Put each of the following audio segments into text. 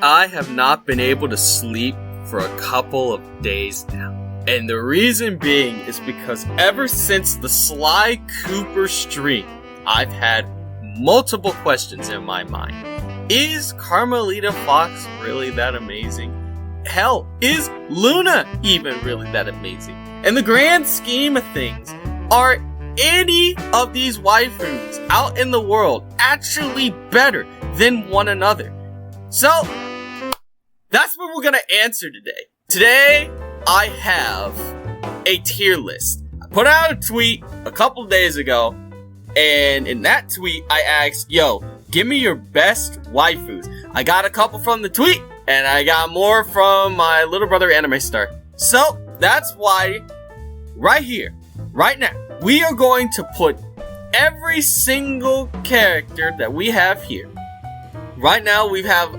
I have not been able to sleep for a couple of days now. And the reason being is because ever since the Sly Cooper stream, I've had multiple questions in my mind. Is Carmelita Fox really that amazing? Hell, is Luna even really that amazing? In the grand scheme of things, are any of these waifus out in the world actually better than one another? So, that's what we're gonna answer today. Today, I have a tier list. I put out a tweet a couple days ago, and in that tweet, I asked, yo, give me your best waifus. I got a couple from the tweet, and I got more from my little brother Anime Star. So, that's why, right here, right now, we are going to put every single character that we have here. Right now, we have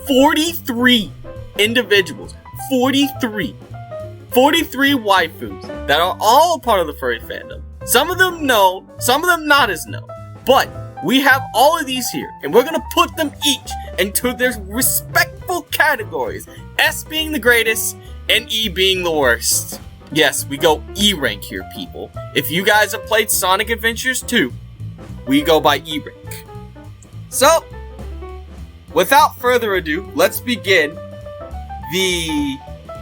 43 individuals. 43 waifus that are all part of the furry fandom. Some of them known, some of them not as known. But we have all of these here, and we're gonna put them each into their respectful categories. S being the greatest, and E being the worst. Yes, we go E rank here, people. If you guys have played Sonic Adventures 2, we go by E rank. So, without further ado, let's begin the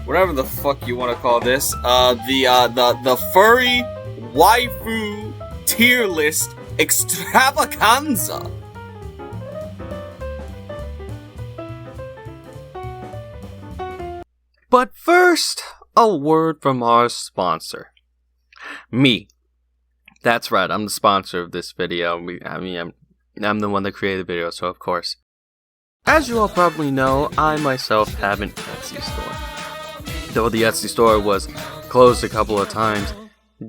whatever the fuck you want to call this, the furry waifu tier list extravaganza. But first, a word from our sponsor. Me. That's right, I'm the sponsor of this video. I'm the one that created the video, so of course. As you all probably know, I myself have an Etsy store. Though the Etsy store was closed a couple of times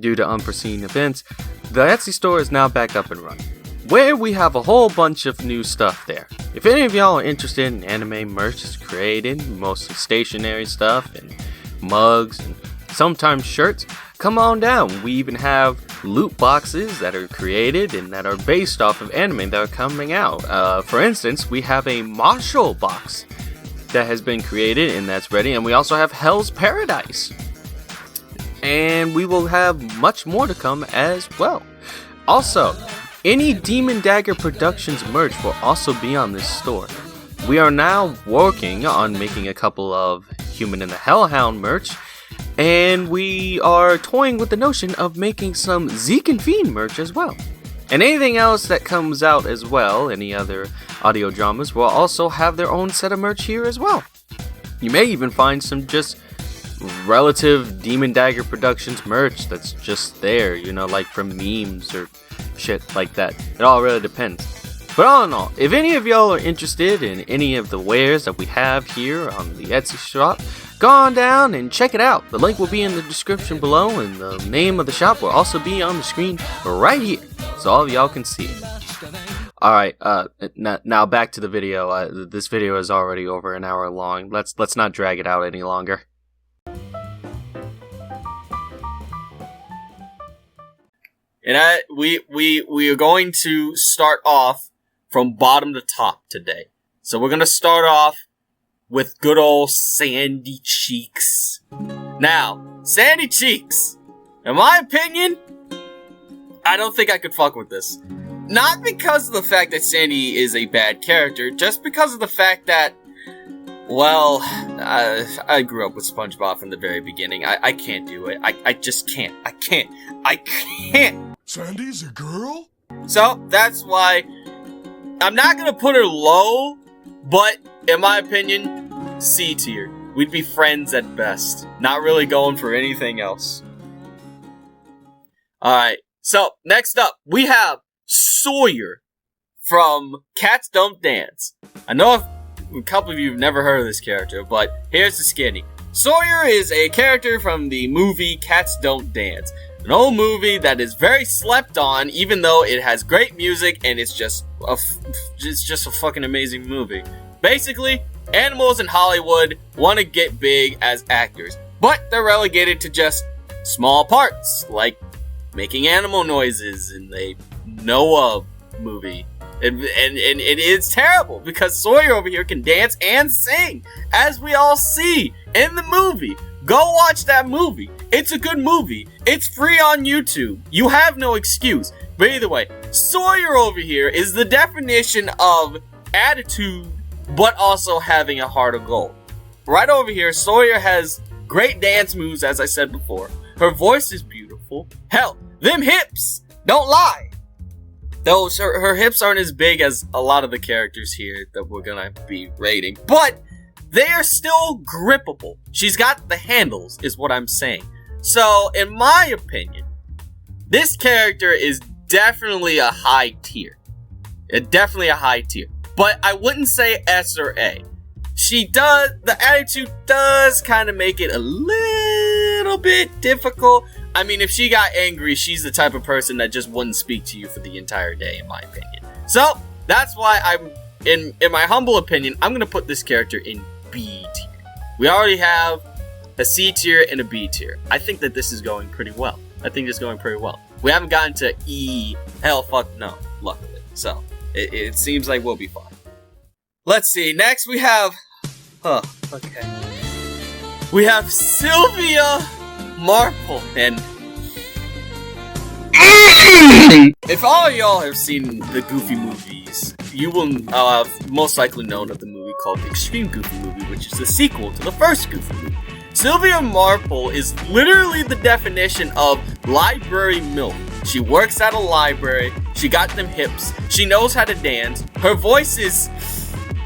due to unforeseen events, the Etsy store is now back up and running, where we have a whole bunch of new stuff there. If any of y'all are interested in anime merch created, mostly stationery stuff and mugs and sometimes shirts, come on down. We even have loot boxes that are created and that are based off of anime that are coming out. For instance, we have a Marshall box that has been created and that's ready, and we also have Hell's Paradise. And we will have much more to come as well. Also, any Demon Dagger Productions merch will also be on this store. We are now working on making a couple of Human and the Hellhound merch, and we are toying with the notion of making some Zeke and Fiend merch as well. And anything else that comes out as well, any other audio dramas, will also have their own set of merch here as well. You may even find some just relative Demon Dagger Productions merch that's just there, you know, like from memes or shit like that. It all really depends. But all in all, if any of y'all are interested in any of the wares that we have here on the Etsy shop, go on down and check it out. The link will be in the description below, and the name of the shop will also be on the screen right here, so all of y'all can see it. Alright, now back to the video. This video is already over an hour long. Let's not drag it out any longer. And we are going to start off from bottom to top today. So we're gonna start off with good old Sandy Cheeks. Now, Sandy Cheeks, in my opinion, I don't think I could fuck with this. Not because of the fact that Sandy is a bad character, just because of the fact that, well, I grew up with SpongeBob from the very beginning. I can't do it. I just can't. I can't. Sandy's a girl? So, that's why I'm not gonna put her low, but in my opinion, C tier. We'd be friends at best. Not really going for anything else. Alright, so next up, we have Sawyer from Cats Don't Dance. I know a couple of you have never heard of this character, but here's the skinny. Sawyer is a character from the movie Cats Don't Dance. An old movie that is very slept on, even though it has great music and it's just a fucking amazing movie. Basically, animals in Hollywood want to get big as actors, but they're relegated to just small parts, like making animal noises in the Noah movie. And it is terrible because Sawyer over here can dance and sing, as we all see in the movie. Go watch that movie. It's a good movie. It's free on YouTube. You have no excuse. But either way, Sawyer over here is the definition of attitude, but also having a heart of gold. Right over here, Sawyer has great dance moves, as I said before. Her voice is beautiful. Hell, them hips don't lie. Though her hips aren't as big as a lot of the characters here that we're gonna be rating, but they are still grippable. She's got the handles, is what I'm saying. So, in my opinion, this character is definitely a high tier. Definitely a high tier. But I wouldn't say S or A. The attitude does kind of make it a little bit difficult. I mean, if she got angry, she's the type of person that just wouldn't speak to you for the entire day, in my opinion. So, that's why in my humble opinion, I'm going to put this character in B tier. We already have a C tier and a B tier. I think that this is going pretty well. We haven't gotten to E. Hell, fuck no, luckily. So, it seems like we'll be fine. Let's see, next we have... We have Sylvia Marple, and... If all of y'all have seen the Goofy movies, you will most likely know of the movie called The Extreme Goofy Movie, which is the sequel to the first Goofy movie. Sylvia Marple is literally the definition of library milk. She works at a library, she got them hips, she knows how to dance, her voice is...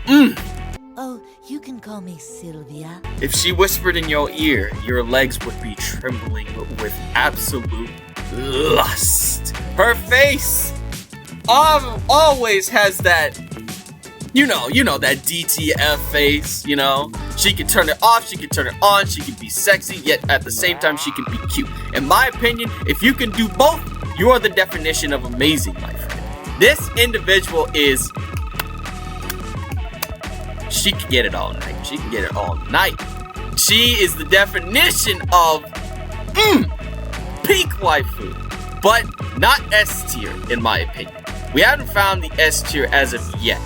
Oh, you can call me Sylvia. If she whispered in your ear, your legs would be trembling with absolute lust. Her face always has that, you know, that DTF face, you know? She can turn it off, she can turn it on, she can be sexy, yet at the same time she can be cute. In my opinion, if you can do both, you are the definition of amazing, my friend. This individual is... She can get it all night. She is the definition of peak waifu, but not S tier, in my opinion. We haven't found the S tier as of yet.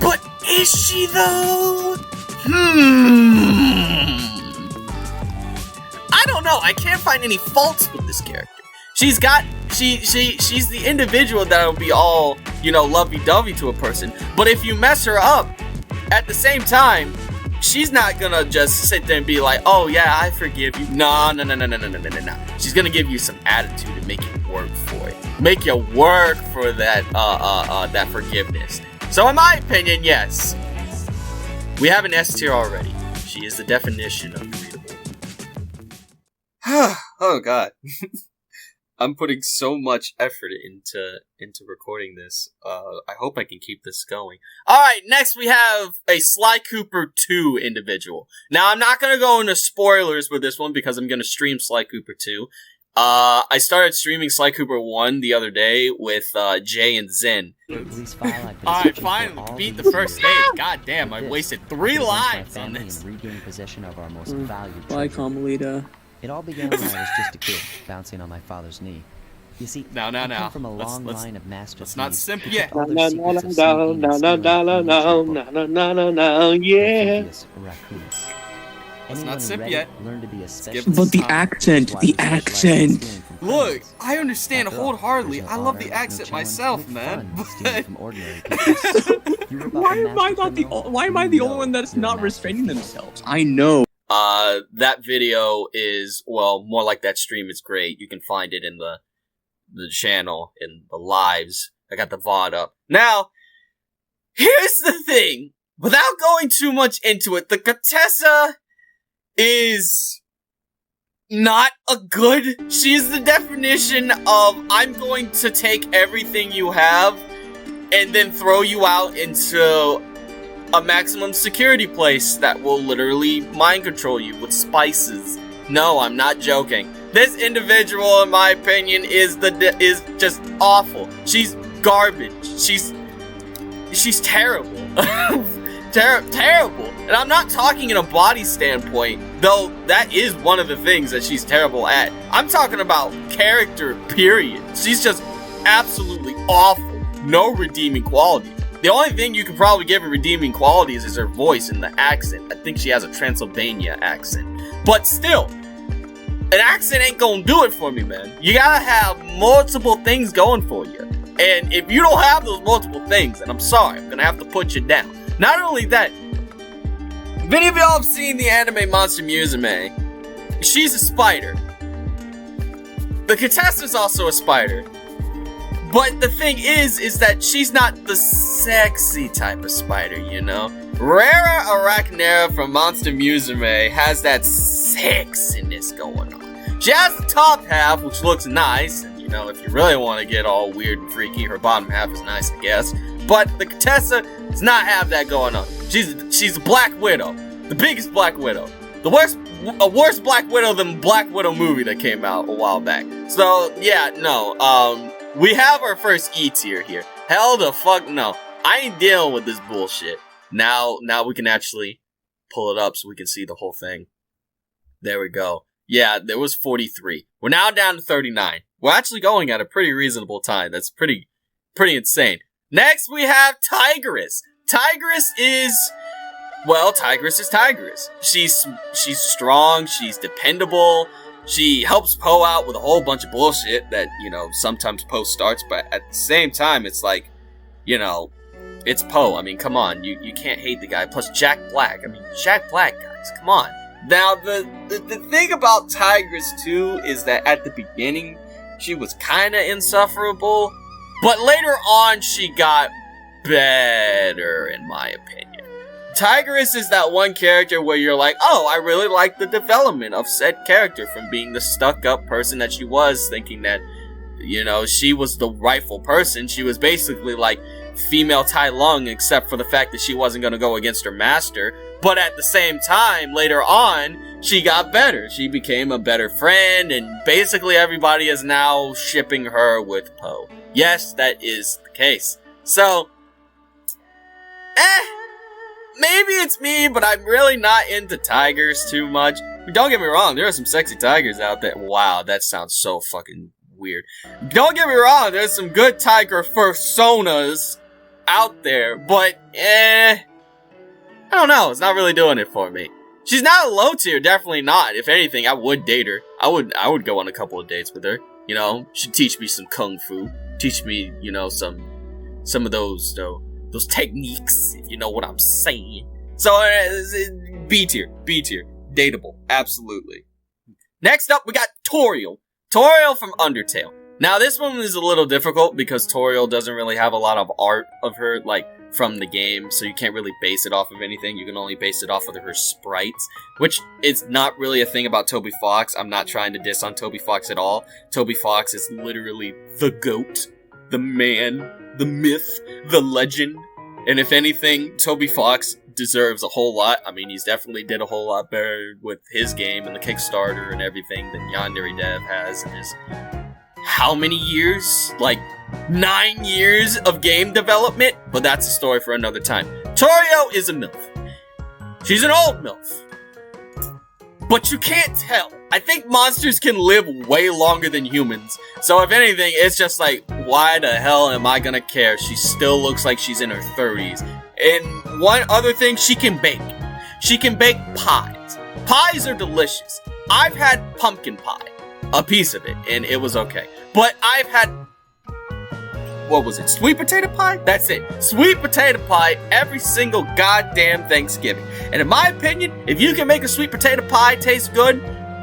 But is she though? I don't know. I can't find any faults with this character. She's the individual that'll be all, you know, lovey-dovey to a person. But if you mess her up, at the same time, she's not gonna just sit there and be like, oh yeah, I forgive you. No. She's gonna give you some attitude and make you work for it. Make you work for that forgiveness. So in my opinion, yes. We have an S tier already. She is the definition of readable. Oh god. I'm putting so much effort into recording this. I hope I can keep this going. Alright, next we have a Sly Cooper 2 individual. Now, I'm not going to go into spoilers with this one because I'm going to stream Sly Cooper 2. I started streaming Sly Cooper 1 the other day with Jay and Zen. Alright, finally, beat the first stage. God damn, I wasted 3 lives on this. Bye, Carmelita. It all began when I was just a kid, bouncing on my father's knee. You see, I come from a long line of master thieves. Let's not simp yet. Yeah. Let's not simp yet. But the accent. Look, I understand wholeheartedly. I love the accent myself, man. But why am I the only one that's not restraining themselves? I know. That video is, well, more like that stream is great. You can find it in the channel, in the lives. I got the VOD up. Now, here's the thing. Without going too much into it, the Contessa is not a good... She's the definition of, I'm going to take everything you have and then throw you out into a maximum security place that will literally mind control you with spices. No, I'm not joking. This individual, in my opinion, is just awful. She's garbage. She's terrible. Terrible. And I'm not talking in a body standpoint, though that is one of the things that she's terrible at. I'm talking about character, period. She's just absolutely awful. no redeeming quality. The only thing you could probably give her redeeming qualities is her voice and the accent. I think she has a Transylvania accent. But still, an accent ain't gonna do it for me, man. You gotta have multiple things going for you. And if you don't have those multiple things, then I'm sorry, I'm gonna have to put you down. Not only that, if any of y'all have seen the anime Monster Musume, she's a spider. The Contessa's also a spider. But the thing is that she's not the sexy type of spider, you know? Rara Arachnera from Monster Musume has that sexiness going on. She has the top half, which looks nice, and you know, if you really want to get all weird and freaky, her bottom half is nice, I guess. But the Contessa does not have that going on. She's a Black Widow. The biggest Black Widow. A worse Black Widow than Black Widow movie that came out a while back. So, yeah, no, we have our first E tier here. Hell the fuck no. I ain't dealing with this bullshit. Now we can actually pull it up so we can see the whole thing. There we go. Yeah, there was 43. We're now down to 39. We're actually going at a pretty reasonable time. That's pretty insane. Next, we have Tigress. Tigress is Tigress. She's strong, she's dependable. She helps Poe out with a whole bunch of bullshit that, you know, sometimes Poe starts, but at the same time, it's like, you know, it's Poe. I mean, come on, you can't hate the guy. Plus, Jack Black. I mean, Jack Black, guys, come on. Now, the thing about Tigress, too, is that at the beginning, she was kind of insufferable, but later on, she got better, in my opinion. Tigress is that one character where you're like, oh, I really like the development of said character from being the stuck-up person that she was, thinking that, you know, she was the rightful person. She was basically like female Tai Lung, except for the fact that she wasn't going to go against her master. But at the same time, later on, she got better. She became a better friend, and basically everybody is now shipping her with Poe. Yes, that is the case. So, maybe it's me, but I'm really not into tigers too much. Don't get me wrong, there are some sexy tigers out there. Wow, that sounds so fucking weird. Don't get me wrong, there's some good tiger personas out there, but I don't know, it's not really doing it for me. She's not a low tier, definitely not. If anything, I would date her. I would go on a couple of dates with her. You know, she'd teach me some kung fu, teach me, you know, some of those techniques, if you know what I'm saying. So, B tier, dateable, absolutely. Next up, we got Toriel. Toriel from Undertale. Now, this one is a little difficult because Toriel doesn't really have a lot of art of her, like, from the game, so you can't really base it off of anything. You can only base it off of her sprites, which is not really a thing about Toby Fox. I'm not trying to diss on Toby Fox at all. Toby Fox is literally the GOAT, the man, the myth, the legend. And if anything, Toby Fox deserves a whole lot. I mean, he's definitely did a whole lot better with his game and the Kickstarter and everything than Yandere Dev has in his how many years? Like 9 years of game development? But that's a story for another time. Toriel is a MILF. She's an old MILF. But you can't tell. I think monsters can live way longer than humans. So if anything, it's just like, why the hell am I gonna care? She still looks like she's in her 30s. And one other thing, she can bake. She can bake pies. Pies are delicious. I've had pumpkin pie. A piece of it, and it was okay. But I've had, what was it, sweet potato pie? That's it. Sweet potato pie every single goddamn Thanksgiving. And in my opinion, if you can make a sweet potato pie taste good,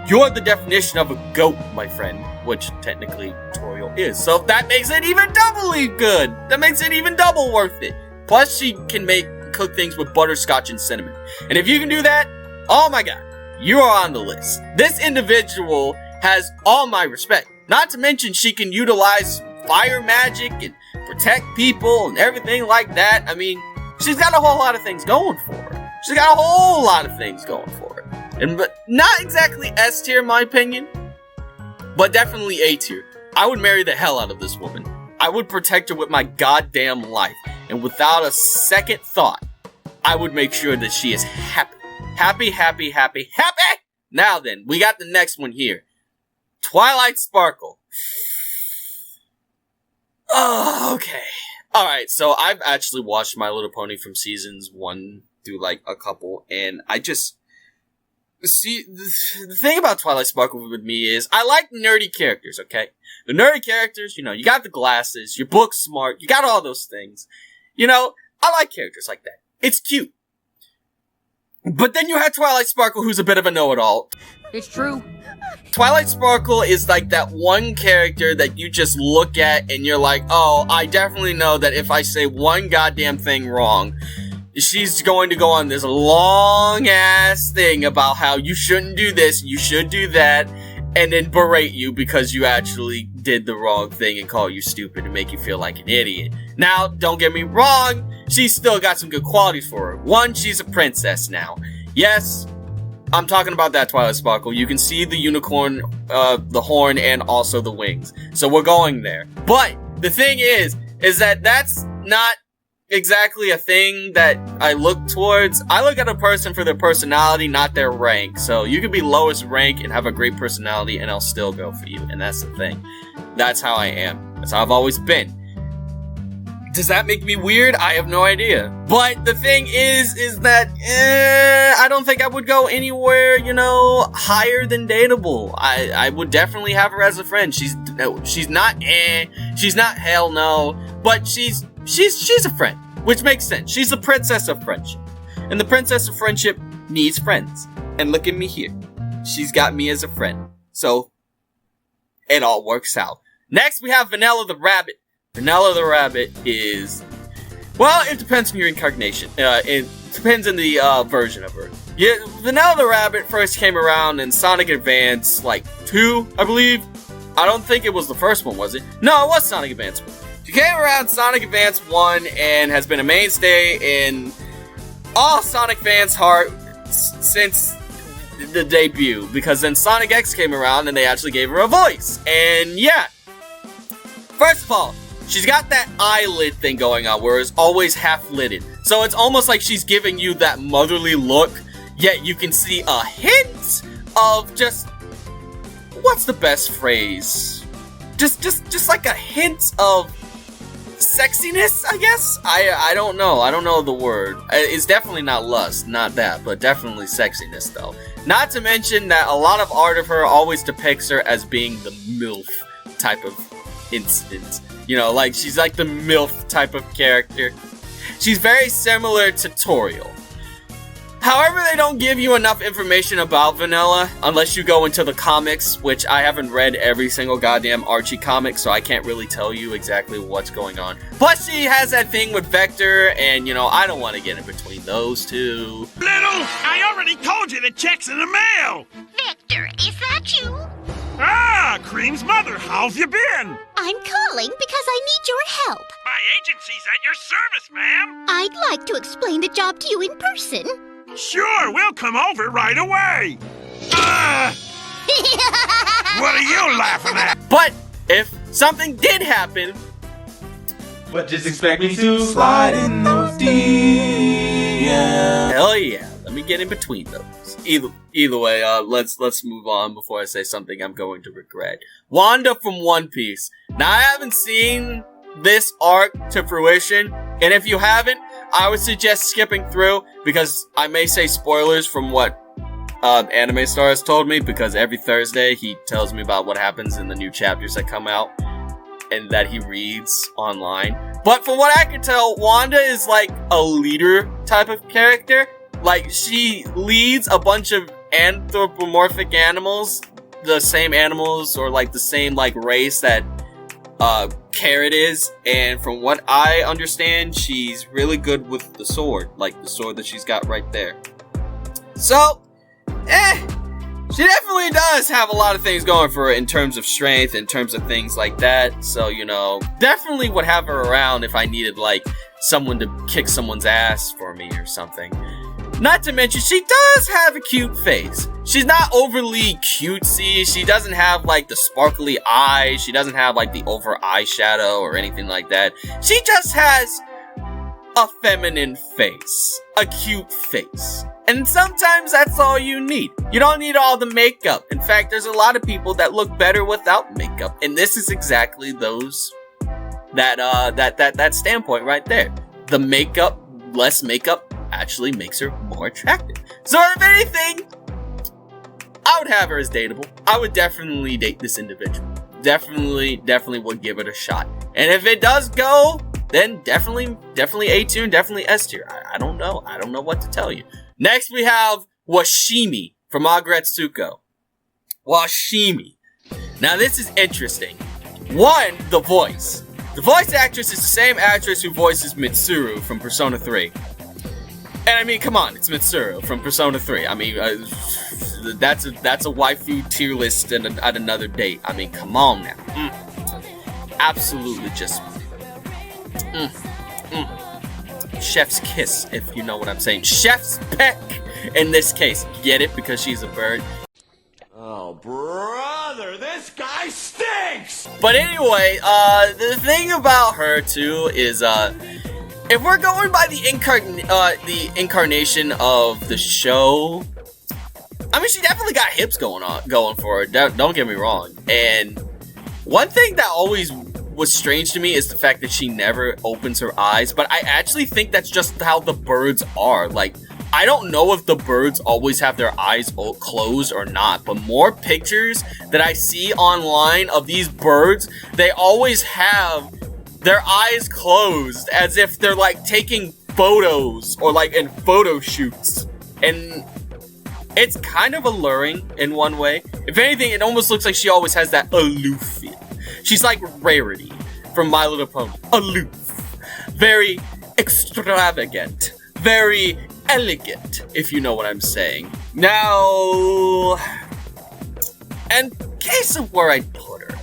you're the definition of a goat, my friend. Which technically Toriel is. So that makes it even doubly good. That makes it even double worth it. Plus she can cook things with butterscotch and cinnamon. And if you can do that, oh my god, you are on the list. This individual has all my respect. Not to mention she can utilize fire magic and protect people and everything like that. I mean, she's got a whole lot of things going for her. She's got a whole lot of things going for her. And but not exactly S tier in my opinion, but definitely A tier. I would marry the hell out of this woman. I would protect her with my goddamn life. And without a second thought, I would make sure that she is happy. Happy, happy, happy, happy! Now then, we got the next one here. Twilight Sparkle. Oh, okay. Alright, so I've actually watched My Little Pony from seasons 1 through, like, a couple, and I just... See, the thing about Twilight Sparkle with me is, I like nerdy characters, okay? The nerdy characters, you know, you got the glasses, your book's smart, you got all those things. You know, I like characters like that. It's cute. But then you have Twilight Sparkle, who's a bit of a know-it-all. It's true. Twilight Sparkle is like that one character that you just look at and you're like, oh, I definitely know that if I say one goddamn thing wrong, she's going to go on this long-ass thing about how you shouldn't do this, you should do that, and then berate you because you actually did the wrong thing and call you stupid and make you feel like an idiot. Now, don't get me wrong, she's still got some good qualities for her. One, she's a princess now. Yes, I'm talking about that Twilight Sparkle. You can see the unicorn, the horn, and also the wings. So we're going there. But the thing is that that's not exactly a thing that I look towards. I look at a person for their personality, not their rank. So you could be lowest rank and have a great personality, and I'll still go for you. And that's the thing. That's how I am. That's how I've always been. Does that make me weird? I have no idea. But the thing is that, I don't think I would go anywhere, you know, higher than dateable. I would definitely have her as a friend. She's not she's not hell no, but she's a friend, which makes sense. She's the princess of friendship. And the princess of friendship needs friends. And look at me here. She's got me as a friend. So, it all works out. Next, we have Vanilla the Rabbit. Vanilla the Rabbit is... Well, it depends on your incarnation. It depends on the version of her. Yeah, Vanilla the Rabbit first came around in Sonic Advance, like, 2, I believe. I don't think it was the first one, was it? No, it was Sonic Advance 1. She came around Sonic Advance 1 and has been a mainstay in all Sonic fans' heart since the debut. Because then Sonic X came around and they actually gave her a voice. And yeah. First of all, she's got that eyelid thing going on where it's always half-lidded. So it's almost like she's giving you that motherly look, yet you can see a hint of just... What's the best phrase? Just like a hint of sexiness, I guess? I don't know. I don't know the word. It's definitely not lust, not that, but definitely sexiness, though. Not to mention that a lot of art of her always depicts her as being the MILF type of instance. You know, like, she's like the MILF type of character. She's very similar to Toriel. However, they don't give you enough information about Vanilla unless you go into the comics, which I haven't read every single goddamn Archie comic, so I can't really tell you exactly what's going on. Plus, she has that thing with Vector, and, you know, I don't want to get in between those two. Little, I already told you the check's in the mail! Vector, is that you? Ah, Cream's mother, how've you been? I'm calling because I need your help. My agency's at your service, ma'am. I'd like to explain the job to you in person. Sure, we'll come over right away. What are you laughing at? But if something did happen... But just expect me to slide in those DMs. Hell yeah, let me get in between those. Either way, let's move on before I say something I'm going to regret. Wanda from One Piece. Now, I haven't seen this arc to fruition, and if you haven't, I would suggest skipping through, because I may say spoilers from what Anime Star has told me, because every Thursday he tells me about what happens in the new chapters that come out, and that he reads online. But from what I can tell, Wanda is like a leader type of character. Like, she leads a bunch of anthropomorphic animals, the same animals, or like the same like race that Carrot is, and from what I understand, she's really good with the sword, like the sword that she's got right there. So, she definitely does have a lot of things going for her in terms of strength, in terms of things like that. So, you know, definitely would have her around if I needed like someone to kick someone's ass for me or something. Not to mention, she does have a cute face. She's not overly cutesy. She doesn't have, like, the sparkly eyes. She doesn't have, like, the over eyeshadow or anything like that. She just has a feminine face. A cute face. And sometimes that's all you need. You don't need all the makeup. In fact, there's a lot of people that look better without makeup. And this is exactly those that standpoint right there. The makeup, less makeup, actually makes her more attractive. So if anything, I would have her as dateable. I would definitely date this individual. Definitely would give it a shot. And if it does go, then definitely A tier and definitely S tier. I don't know. I don't know what to tell you. Next we have Washimi from Agretsuko. Washimi. Now this is interesting. One, the voice. The voice actress is the same actress who voices Mitsuru from Persona 3. And I mean, come on, it's Mitsuru from Persona 3. I mean, that's a waifu tier list at another date. I mean, come on now. Absolutely just... Chef's kiss, if you know what I'm saying. Chef's peck, in this case. Get it? Because she's a bird. Oh, brother, this guy stinks! But anyway, the thing about her, too, is, if we're going by the incarnation of the show, I mean, she definitely got hips going for her. Don't get me wrong. And one thing that always was strange to me is the fact that she never opens her eyes, but I actually think that's just how the birds are. Like, I don't know if the birds always have their eyes closed or not, but more pictures that I see online of these birds, they always have their eyes closed, as if they're like taking photos or like in photo shoots. And it's kind of alluring in one way. If anything, it almost looks like she always has that aloof feel. She's like Rarity from My Little Pony. Aloof. Very extravagant. Very elegant, if you know what I'm saying. Now, in case of where I'd put her,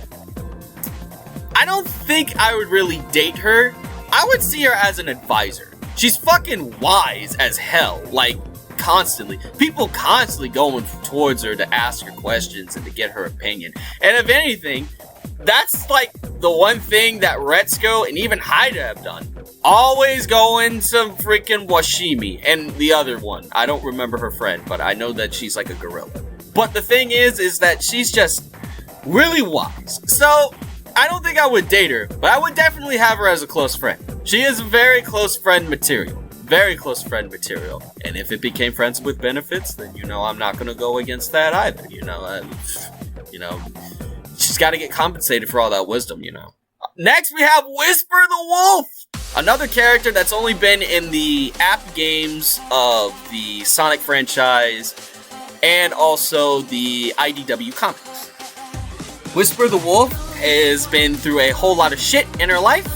I don't think I would really date her. I would see her as an advisor. She's fucking wise as hell, like, constantly. People constantly going towards her to ask her questions and to get her opinion. And if anything, that's like the one thing that Retsuko and even Haida have done. Always going to freaking Washimi and the other one. I don't remember her friend, but I know that she's like a gorilla. But the thing is that she's just really wise. So, I don't think I would date her, but I would definitely have her as a close friend. She is very close friend material. Very close friend material. And if it became friends with benefits, then you know I'm not gonna go against that either. You know, she's gotta get compensated for all that wisdom, you know. Next we have Whisper the Wolf! Another character that's only been in the app games of the Sonic franchise and also the IDW comics. Whisper the Wolf has been through a whole lot of shit in her life,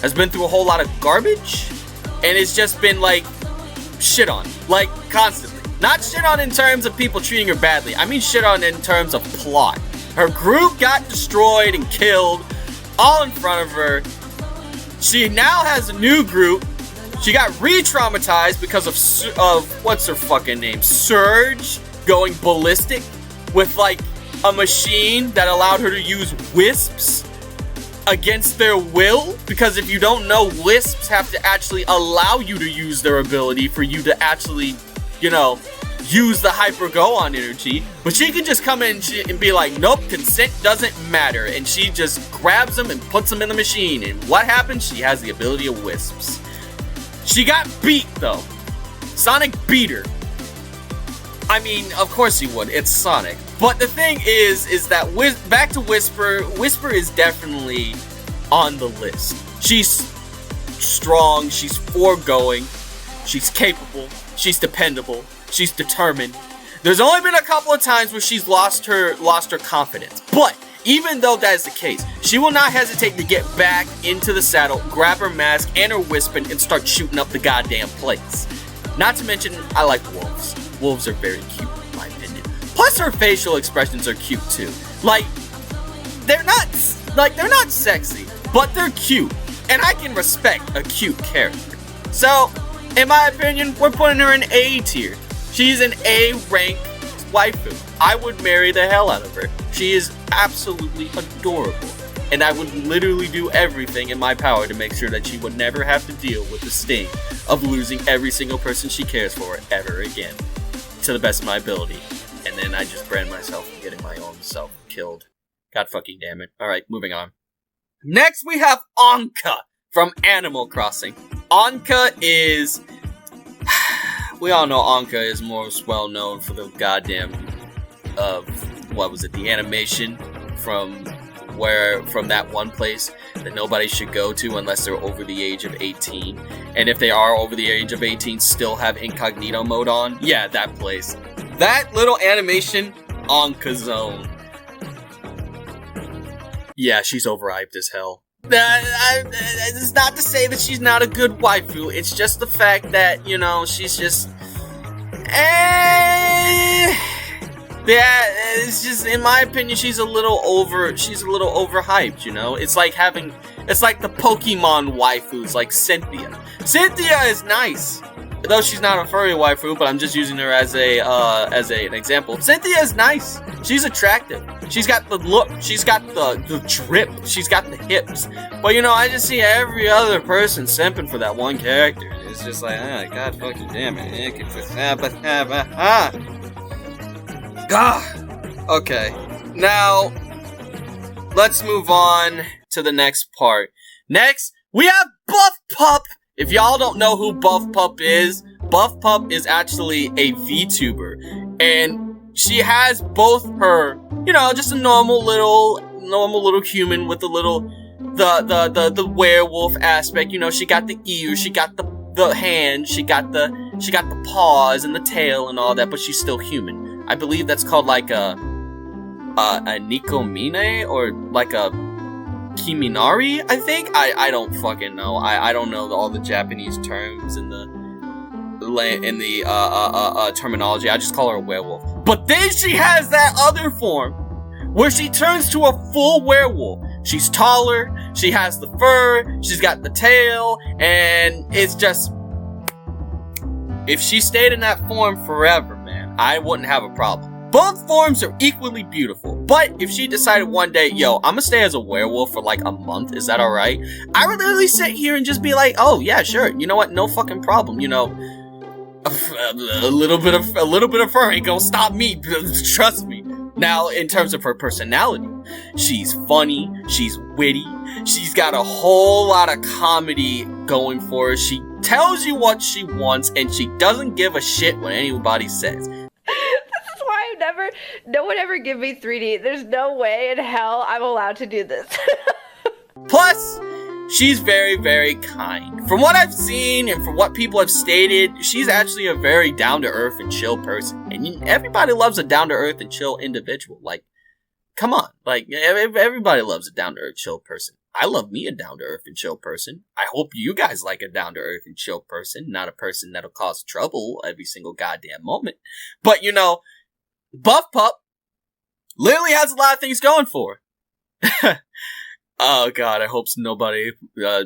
has been through a whole lot of garbage, and it's just been like shit on, like constantly. Not shit on in terms of people treating her badly, I mean shit on in terms of plot. Her group got destroyed and killed all in front of her. She now has a new group. She got re-traumatized because of what's her fucking name? Surge going ballistic with like a machine that allowed her to use wisps against their will. Because if you don't know, wisps have to actually allow you to use their ability for you to actually, you know, use the hyper go-on energy. But she can just come in and be like, nope, consent doesn't matter. And she just grabs them and puts them in the machine. And what happens? She has the ability of wisps. She got beat, though. Sonic beat her. I mean, of course he would. It's Sonic. But the thing is that back to Whisper. Whisper is definitely on the list. She's strong. She's foregoing. She's capable. She's dependable. She's determined. There's only been a couple of times where she's lost her confidence. But even though that is the case, she will not hesitate to get back into the saddle, grab her mask and her Wispin, and start shooting up the goddamn place. Not to mention, I like wolves. Wolves are very cute, in my opinion. Plus, her facial expressions are cute too. Like, they're not sexy, but they're cute, and I can respect a cute character. So, in my opinion, we're putting her in A tier. She's an A rank waifu. I would marry the hell out of her. She is absolutely adorable. And I would literally do everything in my power to make sure that she would never have to deal with the sting of losing every single person she cares for ever again. To the best of my ability. And then I just brand myself from getting my own self killed. God fucking damn it. Alright, moving on. Next, we have Anka from Animal Crossing. Anka is... We all know Anka is most well known for the goddamn... the animation from that one place that nobody should go to unless they're over the age of 18. And if they are over the age of 18, still have incognito mode on. Yeah, that place. That little animation, Anka Zone. Yeah, she's overhyped as hell. It's not to say that she's not a good waifu. It's just the fact that, you know, she's just... Yeah, it's just, in my opinion, she's a little overhyped, you know? It's like the Pokemon waifus, like Cynthia. Cynthia is nice, though she's not a furry waifu, but I'm just using her as an example. Cynthia is nice. She's attractive. She's got the look. She's got the drip. She's got the hips. But, you know, I just see every other person simping for that one character. It's just like, god fucking damn it. Okay, now let's move on to the next part. Next, we have Buff Pup. If y'all don't know who Buff Pup is actually a VTuber, and she has both her, you know, just a normal little human with the werewolf aspect. You know, she got the ears, she got the hand, she got the paws and the tail and all that, but she's still human. I believe that's called like a Nikomine or like a Kiminari, I think? I don't fucking know. I don't know all the Japanese terms and the terminology. I just call her a werewolf. But then she has that other form where she turns to a full werewolf. She's taller, she has the fur, she's got the tail, and it's just... If she stayed in that form forever, man, I wouldn't have a problem. Both forms are equally beautiful, but if she decided one day, yo, I'm gonna stay as a werewolf for like a month, is that alright? I would literally sit here and just be like, oh yeah, sure, you know what, no fucking problem, you know, a little bit of fur ain't gonna stop me, trust me. Now, in terms of her personality, she's funny, she's witty, she's got a whole lot of comedy going for her. She tells you what she wants, and she doesn't give a shit what anybody says. This is why no one ever give me 3D. There's no way in hell I'm allowed to do this. Plus, she's very, very kind. From what I've seen and from what people have stated, she's actually a very down-to-earth and chill person. And everybody loves a down-to-earth and chill individual. Like, come on. Like, everybody loves a down-to-earth, chill person. I love me a down-to-earth and chill person. I hope you guys like a down-to-earth and chill person, not a person that'll cause trouble every single goddamn moment. But, you know, Buff Pup literally has a lot of things going for her. Oh god, I hope nobody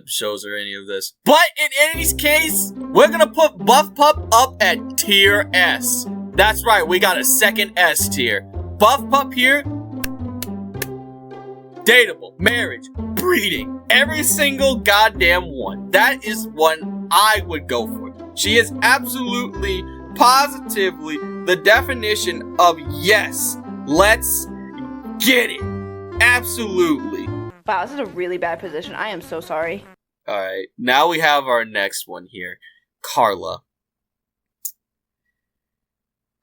shows her any of this. But in any case, we're gonna put Buff Pup up at tier S. That's right, we got a second S tier. Buff Pup here, dateable, marriage, breeding, every single goddamn one. That is one I would go for. She is absolutely, positively the definition of yes, let's get it. Absolutely. Wow, this is a really bad position. I am so sorry. Alright, now we have our next one here. Carla.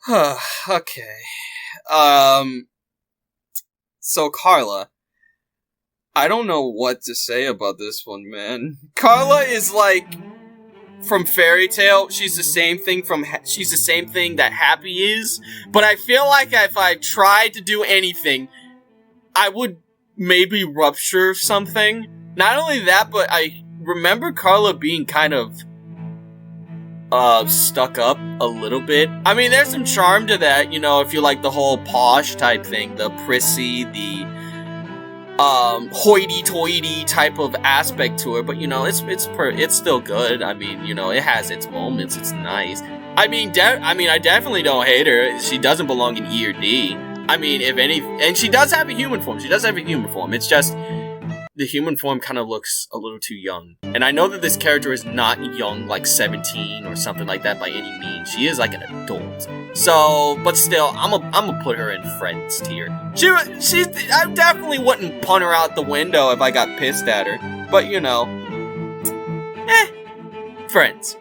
Okay. So Carla. I don't know what to say about this one, man. Carla is like... From Fairy Tail, she's the same thing that Happy is. But I feel like if I tried to do anything, I would... maybe rupture something. Not only that, but I remember Carla being kind of stuck up a little bit. I mean, there's some charm to that, you know, if you like the whole posh type thing, the prissy, the hoity-toity type of aspect to her, but you know, it's still good. I mean, you know, it has its moments, it's nice. I mean, I definitely don't hate her. She doesn't belong in E or D. I mean, if any, and she does have a human form. It's just, the human form kind of looks a little too young. And I know that this character is not young, like 17 or something like that by any means. She is like an adult. So, but still, I'm gonna put her in friends tier. I definitely wouldn't punt her out the window if I got pissed at her. But you know, friends.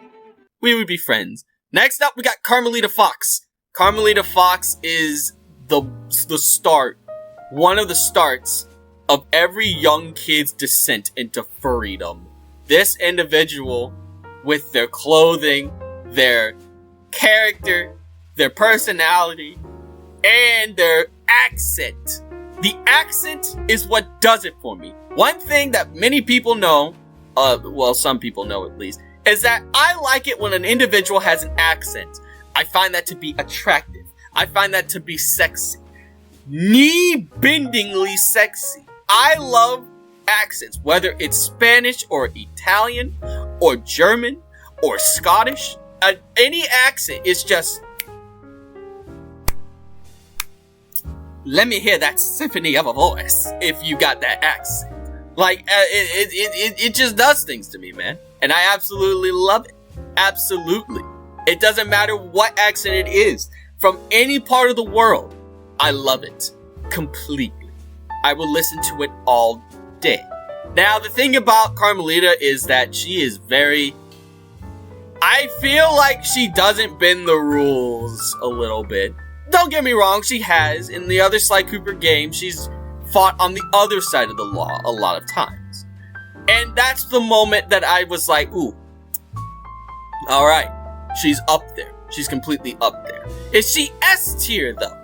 We would be friends. Next up, we got Carmelita Fox. Carmelita Fox is the start, one of the starts of every young kid's descent into furrydom. This individual, with their clothing, their character, their personality, and their accent. The accent is what does it for me. One thing that many people know, well, some people know at least, is that I like it when an individual has an accent. I find that to be attractive. I find that to be sexy. Knee-bendingly sexy. I love accents, whether it's Spanish or Italian or German or Scottish. Any accent is just... let me hear that symphony of a voice if you got that accent. Like, it just does things to me, man. And I absolutely love it. Absolutely. It doesn't matter what accent it is. From any part of the world, I love it. Completely. I will listen to it all day. Now, the thing about Carmelita is that she is very... I feel like she doesn't bend the rules a little bit. Don't get me wrong, she has. In the other Sly Cooper game, she's fought on the other side of the law a lot of times. And that's the moment that I was like, ooh. Alright, she's up there. She's completely up there. Is she S tier, though?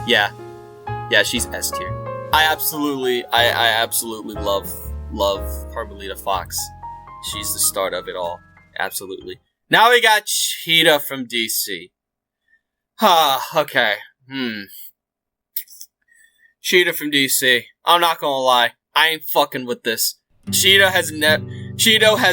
Yeah. Yeah, she's S tier. I absolutely love Carmelita Fox. She's the start of it all. Absolutely. Now we got Cheetah from DC. Okay. Cheetah from DC. I'm not gonna lie. I ain't fucking with this. Cheetah has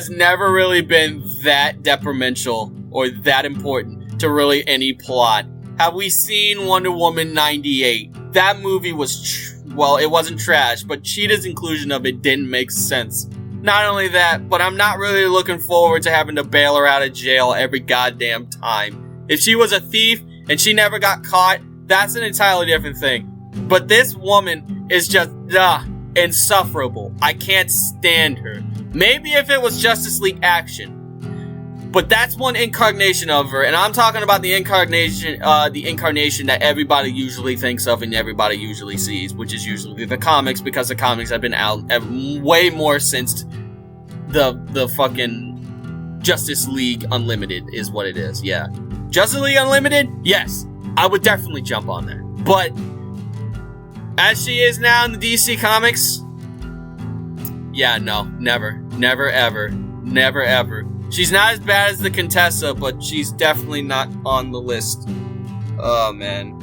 never really been that detrimental or that important to really any plot. Have we seen Wonder Woman 98? That movie was, well, it wasn't trash, but Cheetah's inclusion of it didn't make sense. Not only that, but I'm not really looking forward to having to bail her out of jail every goddamn time. If she was a thief and she never got caught, that's an entirely different thing. But this woman is just, insufferable. I can't stand her. Maybe if it was Justice League Action. But that's one incarnation of her, and I'm talking about the incarnation that everybody usually thinks of and everybody usually sees, which is usually the comics, because the comics have been out way more since the fucking Justice League Unlimited is what it is, yeah. Justice League Unlimited? Yes. I would definitely jump on that. But as she is now in the DC Comics, yeah, no, never, ever. She's not as bad as the Contessa, but she's definitely not on the list. Oh, man.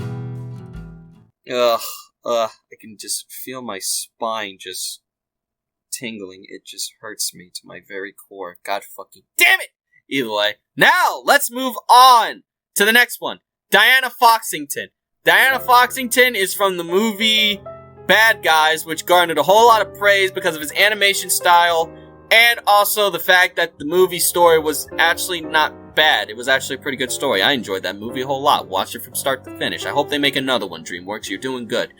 I can just feel my spine just tingling. It just hurts me to my very core. God fucking damn it! Either way. Now, let's move on to the next one. Diana Foxington. Diana Foxington is from the movie Bad Guys, which garnered a whole lot of praise because of its animation style, and also the fact that the movie story was actually not bad. It was actually a pretty good story. I enjoyed that movie a whole lot. Watched it from start to finish. I hope they make another one, DreamWorks. You're doing good.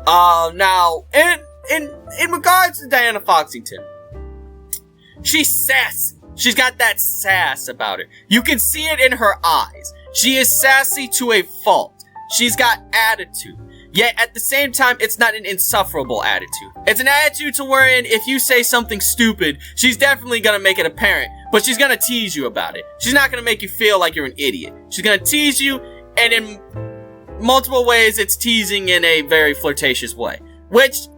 Now, in regards to Diana Foxington, she's sassy. She's got that sass about her. You can see it in her eyes. She is sassy to a fault. She's got attitude. Yet, at the same time, it's not an insufferable attitude. It's an attitude to wherein if you say something stupid, she's definitely gonna make it apparent, but she's gonna tease you about it. She's not gonna make you feel like you're an idiot. She's gonna tease you, and in multiple ways, it's teasing in a very flirtatious way. Which,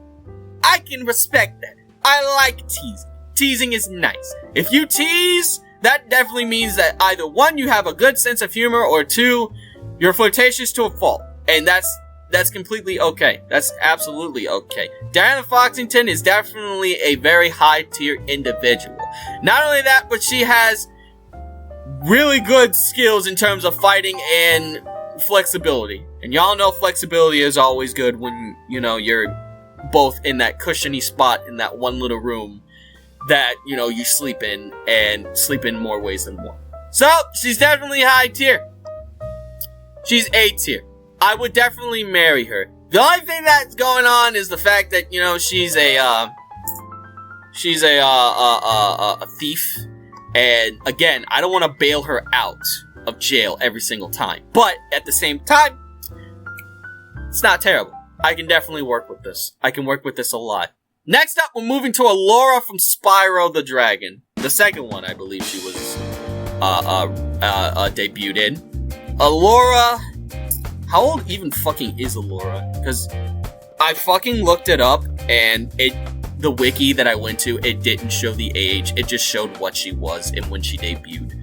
I can respect that. I like teasing. Teasing is nice. If you tease, that definitely means that either one, you have a good sense of humor, or two, you're flirtatious to a fault. And that's completely okay. That's absolutely okay. Diana Foxington is definitely a very high tier individual. Not only that, but she has really good skills in terms of fighting and flexibility. And y'all know flexibility is always good when, you know, you're both in that cushiony spot in that one little room that, you know, you sleep in, and sleep in more ways than one. So, she's definitely high tier. She's A tier. I would definitely marry her. The only thing that's going on is the fact that, you know, she's a thief. And again, I don't want to bail her out of jail every single time. But at the same time, it's not terrible. I can definitely work with this. I can work with this a lot. Next up, we're moving to Allura from Spyro the Dragon. The second one, I believe she was debuted in. Allura, how old even fucking is Allura? Because I fucking looked it up, and the wiki that I went to, it didn't show the age. It just showed what she was and when she debuted.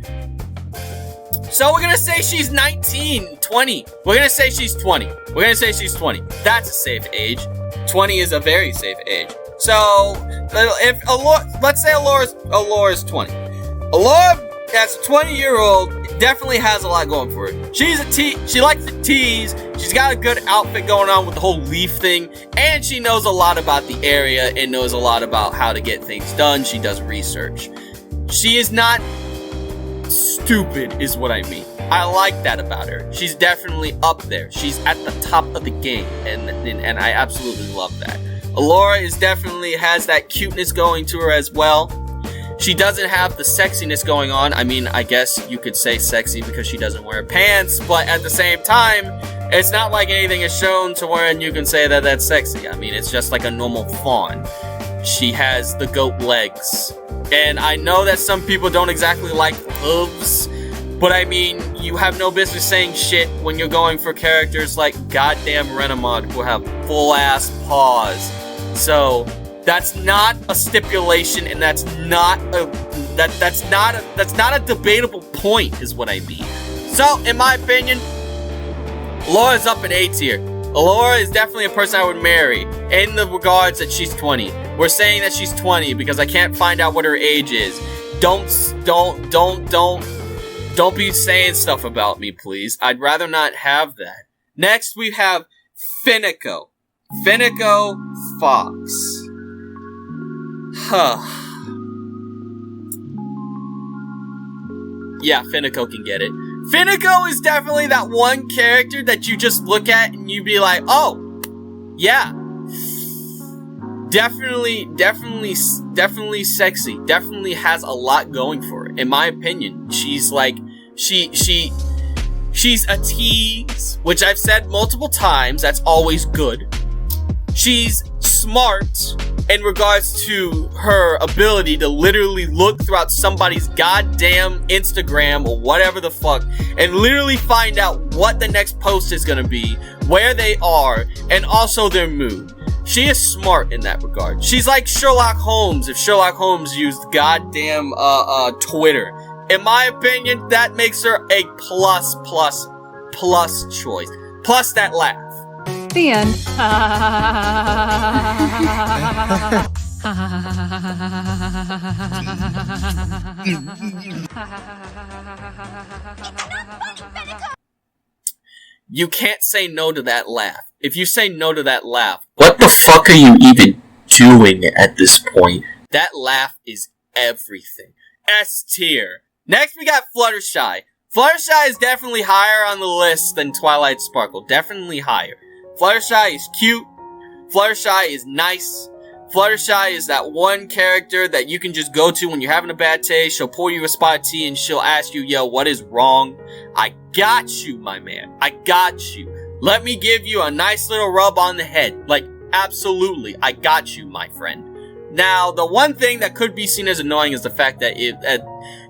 So we're gonna say she's 19, 20. We're gonna say she's 20. We're gonna say she's 20. That's a safe age. 20 is a very safe age. So, if Allura, let's say Allura's 20. Allura, as a 20-year-old, definitely has a lot going for her. She likes to tease, she's got a good outfit going on with the whole leaf thing, and she knows a lot about the area and knows a lot about how to get things done. She does research. She is not stupid, is what I mean. I like that about her. She's definitely up there. She's at the top of the game, and I absolutely love that. Allura has that cuteness going to her as well. She doesn't have the sexiness going on. I mean, I guess you could say sexy because she doesn't wear pants, but at the same time, it's not like anything is shown to where you can say that that's sexy. I mean, it's just like a normal fawn. She has the goat legs. And I know that some people don't exactly like hooves, but I mean, you have no business saying shit when you're going for characters like goddamn Renamod who have full-ass paws. So, that's not a stipulation, and that's not a debatable point, is what I mean. So, in my opinion, Allura's up in A tier. Allura is definitely a person I would marry, in the regards that she's 20. We're saying that she's 20 because I can't find out what her age is. Don't be saying stuff about me, please. I'd rather not have that. Next, we have Finico. Finico Fox. Yeah, Finico can get it. Finico is definitely that one character that you just look at and you be like, oh, yeah. Definitely sexy. Definitely has a lot going for her. In my opinion, she's like, she's a tease, which I've said multiple times. That's always good. She's smart in regards to her ability to literally look throughout somebody's goddamn Instagram or whatever the fuck and literally find out what the next post is gonna be, where they are, and also their mood. She is smart in that regard. She's like Sherlock Holmes if Sherlock Holmes used goddamn Twitter. In my opinion, that makes her a plus choice. Plus that laugh. The end. You can't say no to that laugh. If you say no to that laugh, what the fuck are you even doing at this point? That laugh is everything. S tier. Next we got Fluttershy. Fluttershy is definitely higher on the list than Twilight Sparkle. Definitely higher. Fluttershy is cute. Fluttershy is nice. Fluttershy is that one character that you can just go to when you're having a bad day. She'll pour you a spot of tea and she'll ask you, yo, what is wrong? I got you, my man. I got you. Let me give you a nice little rub on the head. Like, absolutely. I got you, my friend. Now, the one thing that could be seen as annoying is the fact that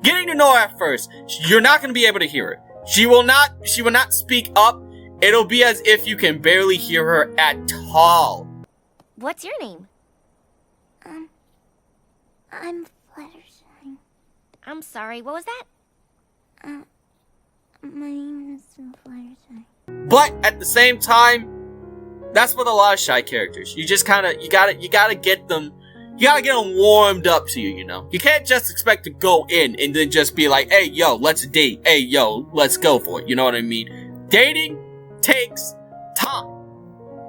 getting to know her at first, you're not going to be able to hear her. She will not speak up. It'll be as if you can barely hear her at all. What's your name? I'm Fluttershy. I'm sorry, what was that? My name is Fluttershy. But at the same time, that's with a lot of shy characters. You just you gotta get them warmed up to you, you know? You can't just expect to go in and then just be like, hey, yo, let's date. Hey, yo, let's go for it. You know what I mean? Dating takes time.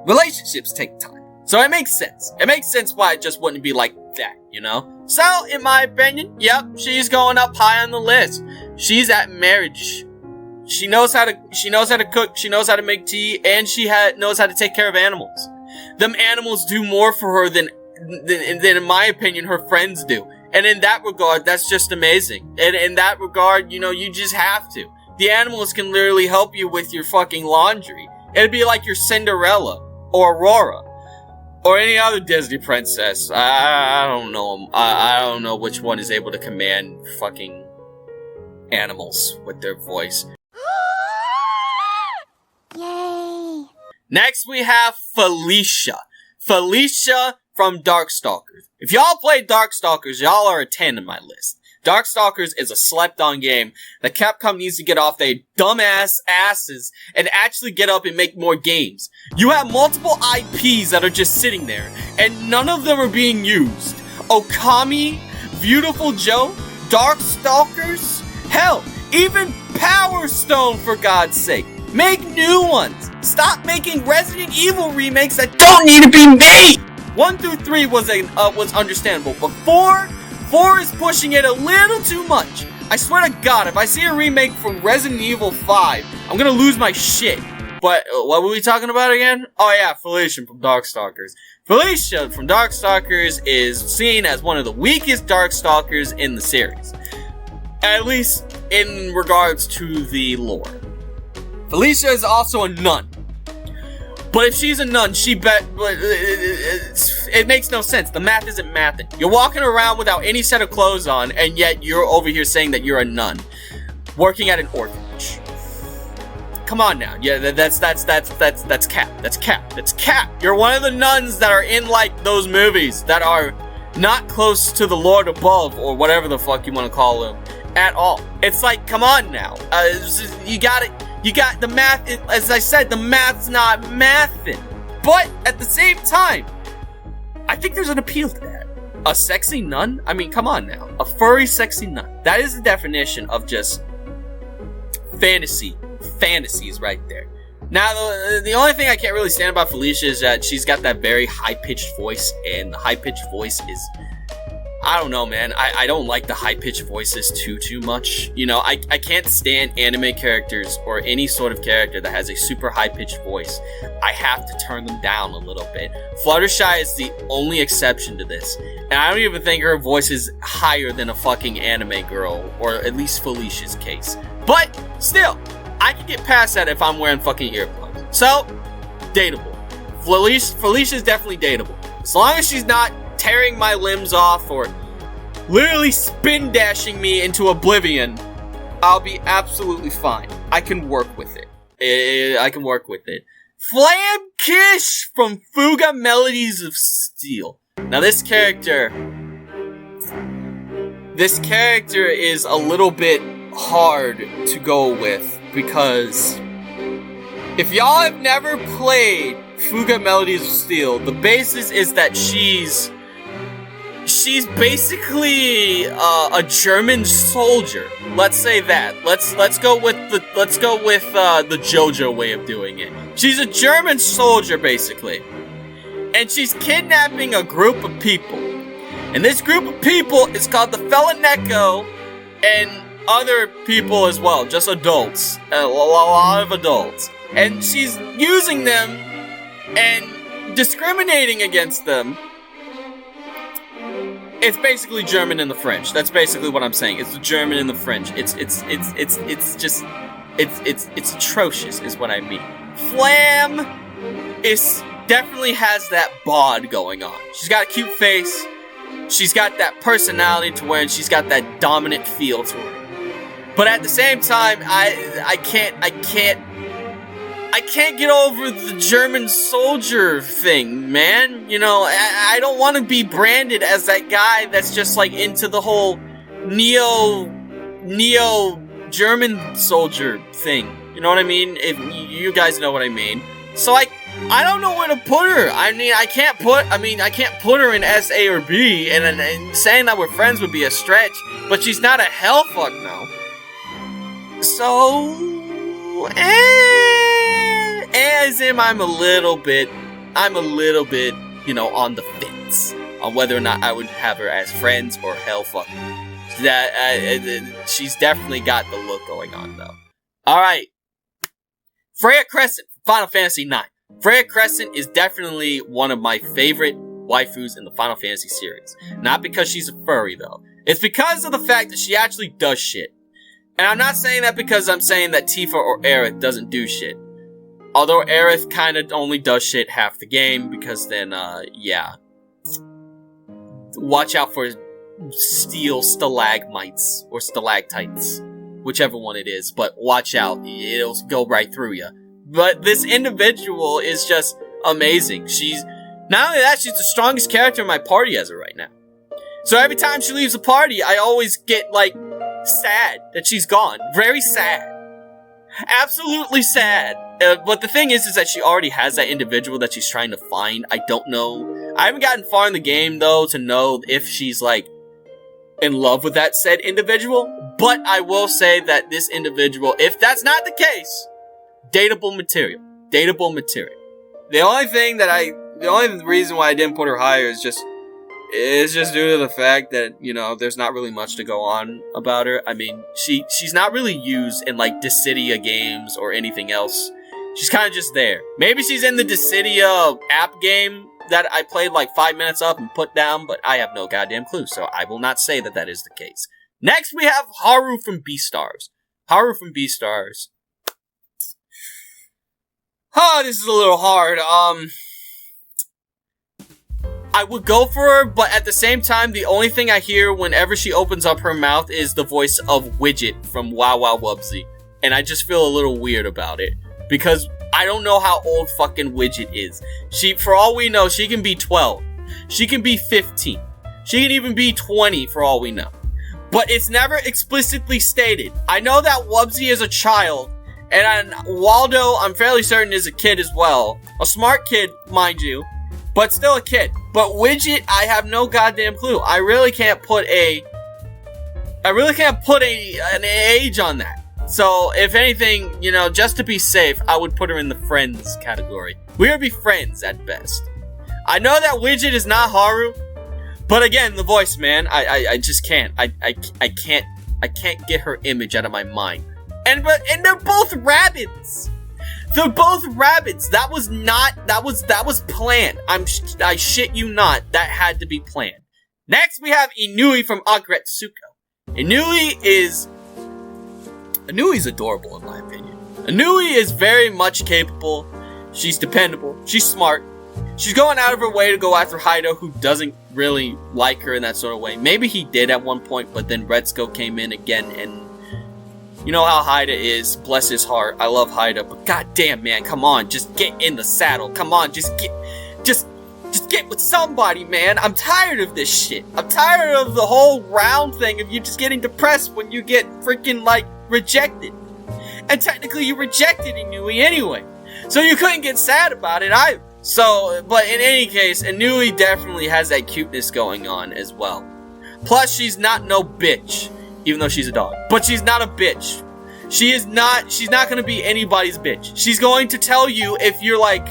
Relationships take time. So it makes sense. It makes sense why it just wouldn't be like that, you know? So, in my opinion, yep, she's going up high on the list. She's at marriage. She knows how to cook, she knows how to make tea, and she knows how to take care of animals. Them animals do more for her than in my opinion, her friends do. And in that regard, that's just amazing. And in that regard, you know, you just have to. The animals can literally help you with your fucking laundry. It'd be like your Cinderella, or Aurora, or any other Disney princess. I don't know. I don't know which one is able to command fucking animals with their voice. Yay! Next we have Felicia. Felicia from Darkstalkers. If y'all play Darkstalkers, y'all are a 10 in my list. Darkstalkers is a slept-on game that Capcom needs to get off their dumbass asses and actually get up and make more games. You have multiple IPs that are just sitting there, and none of them are being used. Okami, Beautiful Joe, Darkstalkers, hell, even Power Stone, for God's sake. Make new ones. Stop making Resident Evil remakes that don't need to be made. 1 through 3 was understandable, but 4 is pushing it a little too much. I swear to God, if I see a remake from Resident Evil 5, I'm gonna lose my shit. But what were we talking about again? Oh yeah, Felicia from Darkstalkers. Felicia from Darkstalkers is seen as one of the weakest Darkstalkers in the series, at least in regards to the lore. Felicia is also a nun. But if she's a nun, it makes no sense. The math isn't mathing. You're walking around without any set of clothes on, and yet you're over here saying that you're a nun, working at an orphanage. Come on now. Yeah, that's cap. That's cap. You're one of the nuns that are in like those movies that are not close to the Lord above, or whatever the fuck you want to call him, at all. It's like, come on now. You got it. You got the math, as I said, the math's not mathing. But at the same time, I think there's an appeal to that. A sexy nun? I mean, come on now. A furry sexy nun. That is the definition of just fantasies right there. Now, the only thing I can't really stand about Felicia is that she's got that very high-pitched voice, and the high-pitched voice is... I don't know, man. I don't like the high-pitched voices too much. You know, I can't stand anime characters or any sort of character that has a super high-pitched voice. I have to turn them down a little bit. Fluttershy is the only exception to this. And I don't even think her voice is higher than a fucking anime girl, or at least Felicia's case. But, still, I can get past that if I'm wearing fucking earplugs. So, dateable. Felicia's definitely dateable. As long as she's not tearing my limbs off or literally spin dashing me into oblivion, I'll be absolutely fine. I can work with it. Flam Kish from Fuga Melodies of Steel. Now this character is a little bit hard to go with, because if y'all have never played Fuga Melodies of Steel, the basis is that she's basically a German soldier. Let's say that. Let's go with the JoJo way of doing it. She's a German soldier basically, and she's kidnapping a group of people. And this group of people is called the Felaneko, and other people as well, just adults, a lot of adults. And she's using them and discriminating against them. It's basically German and the French. That's basically what I'm saying. It's the German and the French. It's atrocious, is what I mean. Flam definitely has that bod going on. She's got a cute face. She's got that personality to where she's got that dominant feel to her. But at the same time, I can't get over the German soldier thing, man. You know, I don't want to be branded as that guy that's just like into the whole neo German soldier thing. You know what I mean? If you guys know what I mean. So I don't know where to put her. I mean, I can't put her in S, A, or B, and saying that we're friends would be a stretch, but she's not a hellfuck, no. So, as in I'm a little bit, you know, on the fence on whether or not I would have her as friends or hell fuck. That she's definitely got the look going on though. All right, Freya Crescent, Final Fantasy IX. Freya Crescent is definitely one of my favorite waifus in the Final Fantasy series. Not because she's a furry though. It's because of the fact that she actually does shit. And I'm not saying that because I'm saying that Tifa or Aerith doesn't do shit. Although Aerith kind of only does shit half the game, because then, yeah. Watch out for steel stalagmites, or stalactites. Whichever one it is, but watch out, it'll go right through you. But this individual is just amazing. She's, not only that, she's the strongest character in my party as of right now. So every time she leaves a party, I always get, like, sad that she's gone. Very sad. Absolutely sad. But the thing is that she already has that individual that she's trying to find. I don't know. I haven't gotten far in the game, though, to know if she's, like, in love with that said individual. But I will say that this individual, if that's not the case, dateable material. Dateable material. The only reason why I didn't put her higher is just due to the fact that, you know, there's not really much to go on about her. I mean, she's not really used in, like, Dissidia games or anything else. She's kind of just there. Maybe she's in the Dissidia app game that I played like 5 minutes up and put down, but I have no goddamn clue, so I will not say that that is the case. Next, we have Haru from Beastars. Haru from Beastars. Oh, this is a little hard. I would go for her, but at the same time, the only thing I hear whenever she opens up her mouth is the voice of Widget from Wow Wow Wubsy. And I just feel a little weird about it. Because I don't know how old fucking Widget is. For all we know, she can be 12. She can be 15. She can even be 20 for all we know. But it's never explicitly stated. I know that Wubsy is a child. And Waldo, I'm fairly certain, is a kid as well. A smart kid, mind you. But still a kid. But Widget, I have no goddamn clue. I really can't put an age on that. So, if anything, you know, just to be safe, I would put her in the friends category. We would be friends at best. I know that Widget is not Haru, but again, the voice, man, I just can't. I can't get her image out of my mind. And they're both rabbits. They're both rabbits. That was planned. I shit you not. That had to be planned. Next, we have Inui from Agretsuko. Inui's adorable in my opinion. Inui is very much capable. She's dependable. She's smart. She's going out of her way to go after Haida, who doesn't really like her in that sort of way. Maybe he did at one point, but then Retsuko came in again, and you know how Haida is. Bless his heart. I love Haida, but goddamn, man, come on, just get in the saddle. Come on, just get with somebody, man. I'm tired of this shit. I'm tired of the whole round thing of you just getting depressed when you get freaking, like, rejected. And technically you rejected Inui anyway. So you couldn't get sad about it either. So, but in any case, Inui definitely has that cuteness going on as well. Plus, she's not no bitch. Even though she's a dog. But she's not a bitch. She's not gonna be anybody's bitch. She's going to tell you if you're like...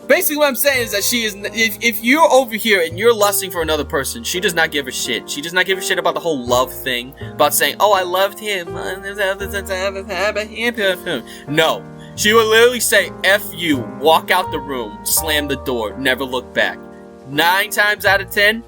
Basically what I'm saying is that she is... If you're over here and you're lusting for another person, she does not give a shit. She does not give a shit about the whole love thing. About saying, oh, I loved him. No. She would literally say, F you, walk out the room, slam the door, never look back. 9 times out of 10,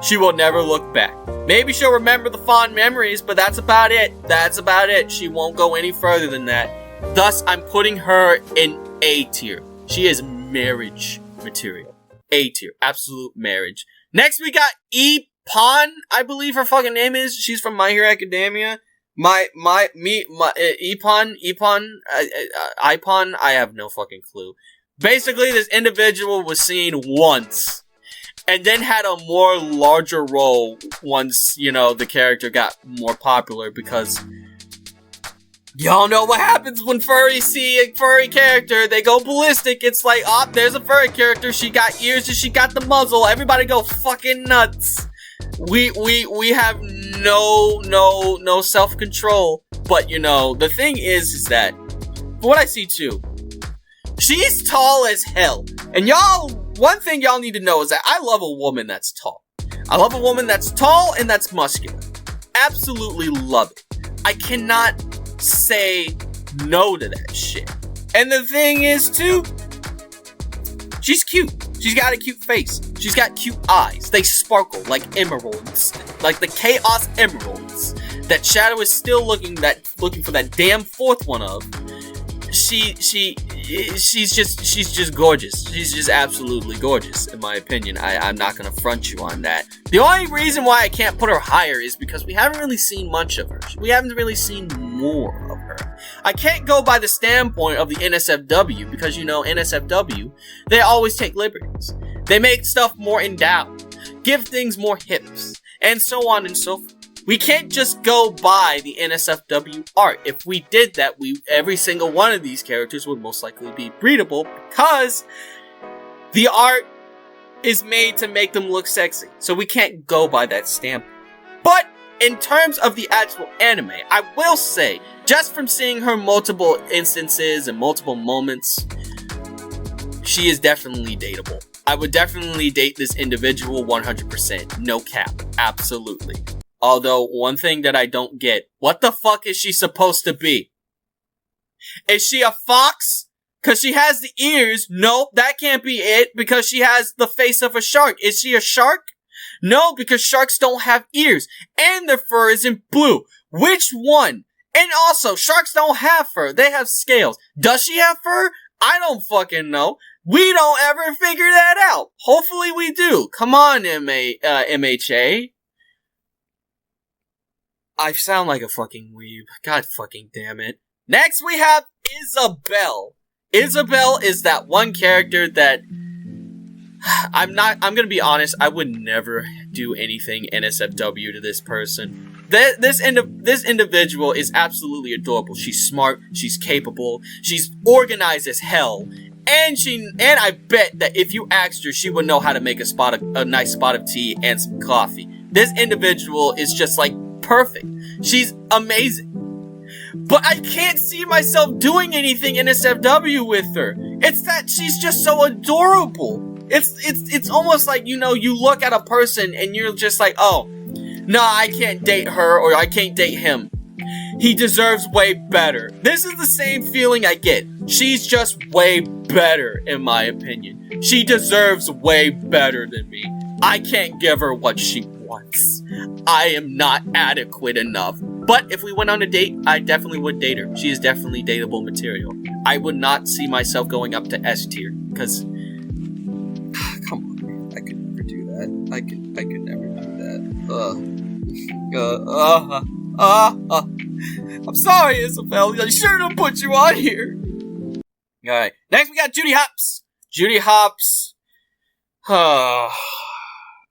she will never look back. Maybe she'll remember the fond memories, but that's about it. That's about it. She won't go any further than that. Thus, I'm putting her in A tier. She is marriage material. A tier. Absolute marriage. Next, we got Ippon, I believe her fucking name is. She's from My Hero Academia. Ippon, I have no fucking clue. Basically, this individual was seen once, and then had a more larger role once, you know, the character got more popular, because y'all know what happens when furries see a furry character. They go ballistic. It's like, oh, there's a furry character. She got ears and she got the muzzle. Everybody go fucking nuts. We have no self-control. But, you know, the thing is that what I see too, she's tall as hell. And y'all, one thing y'all need to know is that I love a woman that's tall. I love a woman that's tall and that's muscular. Absolutely love it. I cannot say no to that shit. And the thing is too, she's cute. She's got a cute face. She's got cute eyes. They sparkle like emeralds. Like the Chaos Emeralds that Shadow is still looking for that damn fourth one of. She's just gorgeous. She's just absolutely gorgeous, in my opinion. I'm not gonna front you on that. The only reason why I can't put her higher is because we haven't really seen much of her. We haven't really seen more of her. I can't go by the standpoint of the NSFW because, you know, NSFW, they always take liberties. They make stuff more endowed, give things more hips, and so on and so forth. We can't just go by the NSFW art. If we did that, every single one of these characters would most likely be breedable because the art is made to make them look sexy. So we can't go by that stamp. But in terms of the actual anime, I will say, just from seeing her multiple instances and multiple moments, she is definitely dateable. I would definitely date this individual 100%. No cap. Absolutely. Although, one thing that I don't get, what the fuck is she supposed to be? Is she a fox? Cause she has the ears? Nope, that can't be it, because she has the face of a shark. Is she a shark? No, because sharks don't have ears. And their fur isn't blue. Which one? And also, sharks don't have fur, they have scales. Does she have fur? I don't fucking know. We don't ever figure that out. Hopefully we do. Come on, MHA. I sound like a fucking weeb. God fucking damn it. Next we have Isabelle. Isabelle is that one character that I'm gonna be honest, I would never do anything NSFW to this person. This individual is absolutely adorable. She's smart, she's capable, she's organized as hell, and I bet that if you asked her, she would know how to make a nice spot of tea and some coffee. This individual is just like perfect. She's amazing. But I can't see myself doing anything NSFW with her. It's that she's just so adorable. It's almost like, you know, you look at a person and you're just like, oh, nah, I can't date her or I can't date him. He deserves way better. This is the same feeling I get. She's just way better, in my opinion. She deserves way better than me. I can't give her what she wants. I am not adequate enough. But if we went on a date, I definitely would date her. She is definitely dateable material. I would not see myself going up to S tier, because come on, man. I could never do that. I could never do that. I'm sorry, Isabelle. I sure don't put you on here. Alright, next we got Judy Hopps. Judy Hopps.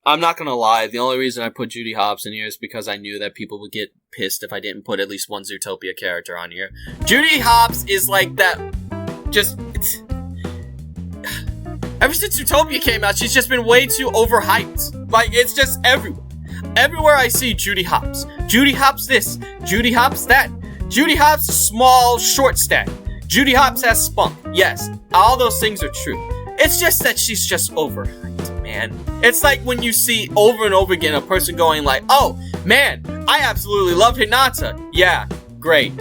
I'm not gonna lie, the only reason I put Judy Hopps in here is because I knew that people would get pissed if I didn't put at least one Zootopia character on here. Judy Hopps is like that, ever since Zootopia came out, she's just been way too overhyped. Like, it's just everywhere. Everywhere I see Judy Hopps. Judy Hopps this, Judy Hopps that. Judy Hopps small, short stack. Judy Hopps has spunk. Yes, all those things are true. It's just that she's just overhyped, man. It's like when you see over and over again a person going like, oh, man, I absolutely love Hinata. Yeah, great.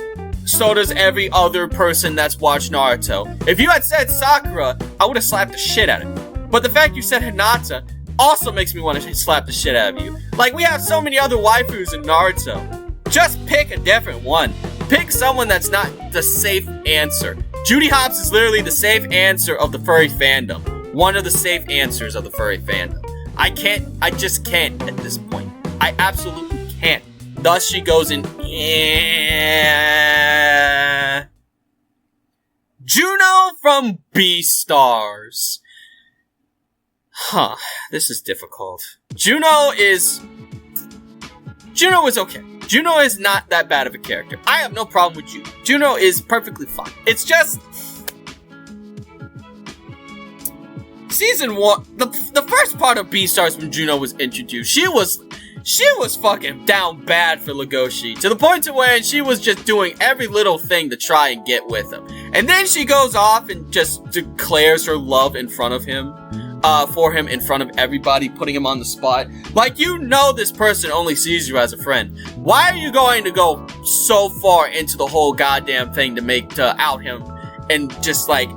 So does every other person that's watched Naruto. If you had said Sakura, I would have slapped the shit out of you. But the fact you said Hinata also makes me want to slap the shit out of you. Like, we have so many other waifus in Naruto. Just pick a different one. Pick someone that's not the safe answer. Judy Hopps is literally the safe answer of the furry fandom. One of the safe answers of the furry fandom. I just can't at this point. I absolutely can't. Thus she goes in, Juno from Beastars. Huh, this is difficult. Juno is okay. Juno is not that bad of a character. I have no problem with Juno. Juno is perfectly fine. It's just season 1, the first part of Beastars when Juno was introduced, she was fucking down bad for Legoshi, to the point to where she was just doing every little thing to try and get with him. And then she goes off and just declares her love in front of him, for him in front of everybody, putting him on the spot. Like, you know this person only sees you as a friend. Why are you going to go so far into the whole goddamn thing to out him and just like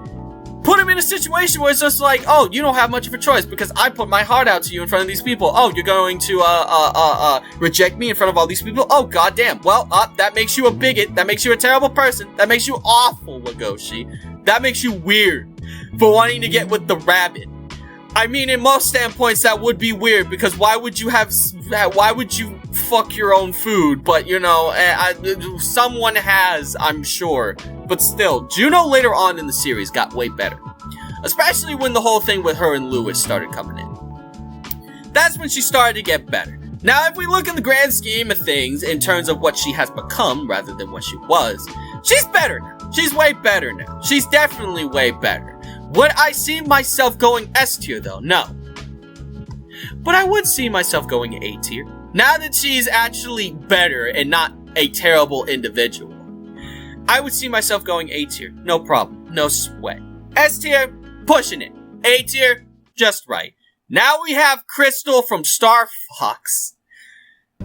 put him in a situation where it's just like, oh, you don't have much of a choice because I put my heart out to you in front of these people. Oh, you're going to reject me in front of all these people? Oh, goddamn. Well, that makes you a bigot. That makes you a terrible person. That makes you awful, Legoshi. That makes you weird for wanting to get with the rabbit. I mean, in most standpoints, that would be weird, because why would you fuck your own food? But, you know, someone has, I'm sure. But still, Juno later on in the series got way better. Especially when the whole thing with her and Lewis started coming in. That's when she started to get better. Now, if we look in the grand scheme of things, in terms of what she has become, rather than what she was, she's better now. She's way better now. She's definitely way better. Would I see myself going S tier though? No. But I would see myself going A tier. Now that she's actually better and not a terrible individual, I would see myself going A tier. No problem. No sweat. S tier, pushing it. A tier, just right. Now we have Crystal from Star Fox.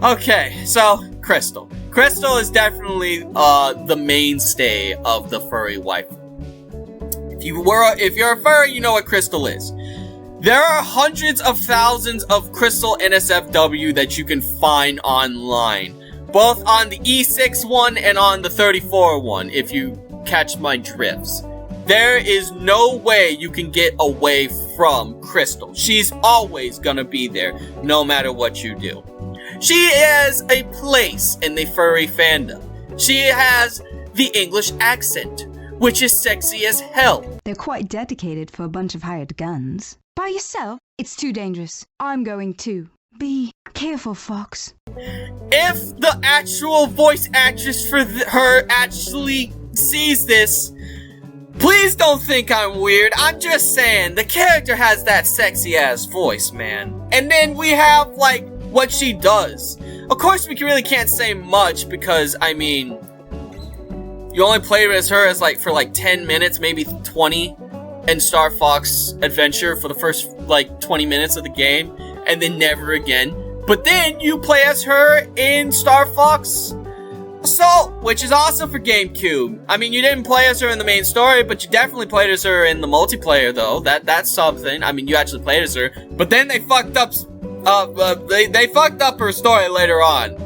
Okay, so Crystal. Crystal is definitely the mainstay of the furry waifu. If you're a furry, you know what Crystal is. There are hundreds of thousands of Crystal NSFW that you can find online, both on the E6 one and on the 34 one, if you catch my drifts. There is no way you can get away from Crystal. She's always gonna be there, no matter what you do. She has a place in the furry fandom. She has the English accent, which is sexy as hell. They're quite dedicated for a bunch of hired guns. By yourself? It's too dangerous. I'm going too. Be careful, Fox. If the actual voice actress for her actually sees this, please don't think I'm weird. I'm just saying, the character has that sexy ass voice, man. And then we have, like, what she does. Of course, we really can't say much because, I mean, you only played as her as for 10 minutes, maybe 20 in Star Fox Adventure for the first 20 minutes of the game, and then never again. But then you play as her in Star Fox Assault, which is awesome for GameCube. I mean, you didn't play as her in the main story, but you definitely played as her in the multiplayer, though. That's something. I mean, you actually played as her, but then they fucked up. They fucked up her story later on.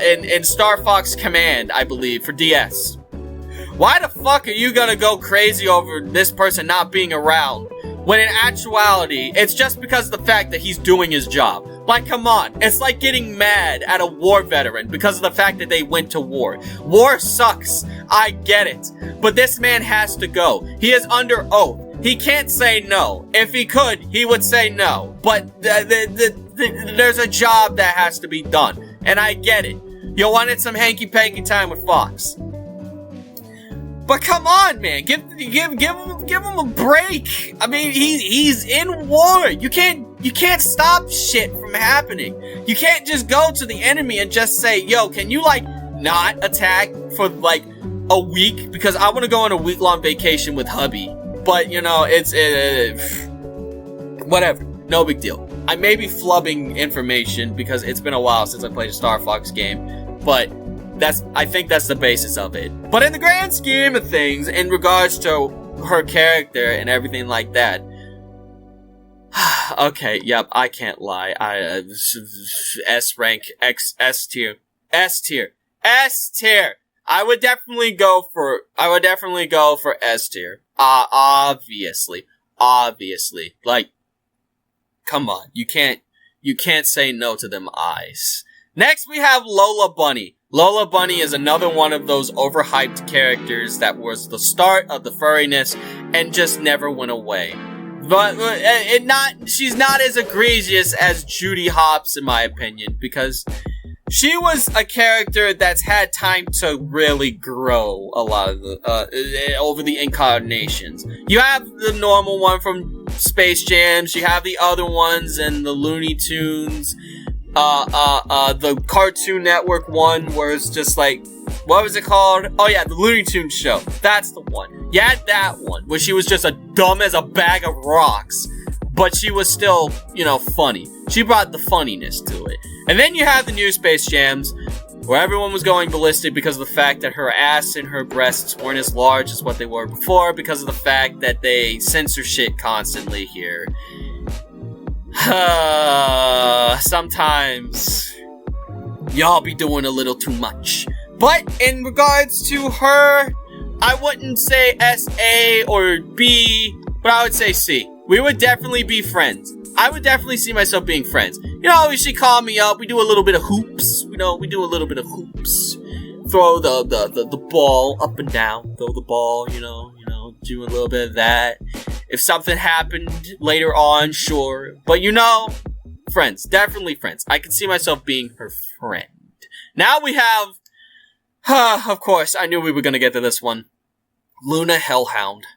In Star Fox Command, I believe, for DS. Why the fuck are you gonna go crazy over this person not being around, when in actuality, it's just because of the fact that he's doing his job? Like, come on. It's like getting mad at a war veteran because of the fact that they went to war. War sucks. I get it. But this man has to go. He is under oath. He can't say no. If he could, he would say no. But there's a job that has to be done. And I get it. You wanted some hanky-panky time with Fox. But come on, man. Give him a break. I mean, he's in war. You can't stop shit from happening. You can't just go to the enemy and just say, yo, can you, not attack for, a week? Because I want to go on a week-long vacation with hubby. But, you know, it's whatever. No big deal. I may be flubbing information because it's been a while since I played a Star Fox game, but I think that's the basis of it. But in the grand scheme of things, in regards to her character and everything like that, okay, yep, I can't lie. S rank, S tier. I would definitely go for S tier. Obviously. Come on, you can't say no to them eyes. Next, we have Lola Bunny. Lola Bunny is another one of those overhyped characters that was the start of the furriness and just never went away. But she's not as egregious as Judy Hopps, in my opinion, because she was a character that's had time to really grow a lot of over the incarnations. You have the normal one from Space Jams, you have the other ones in the Looney Tunes, the Cartoon Network one where it's just what was it called? Oh yeah, the Looney Tunes show. That's the one. Yeah, that one, where she was just a dumb as a bag of rocks, but she was still, you know, funny. She brought the funniness to it. And then you have the new Space Jams, where everyone was going ballistic because of the fact that her ass and her breasts weren't as large as what they were before, because of the fact that they censor shit constantly here. Sometimes y'all be doing a little too much. But in regards to her, I wouldn't say S-A or B, but I would say C. We would definitely be friends. I would definitely see myself being friends. You know, she called me up, we do a little bit of hoops. You know, we do a little bit of hoops. Throw the ball up and down. Throw the ball, you know, do a little bit of that. If something happened later on, sure. But you know, friends. Definitely friends. I could see myself being her friend. Now we have, of course, I knew we were gonna get to this one. Luna Hellhound.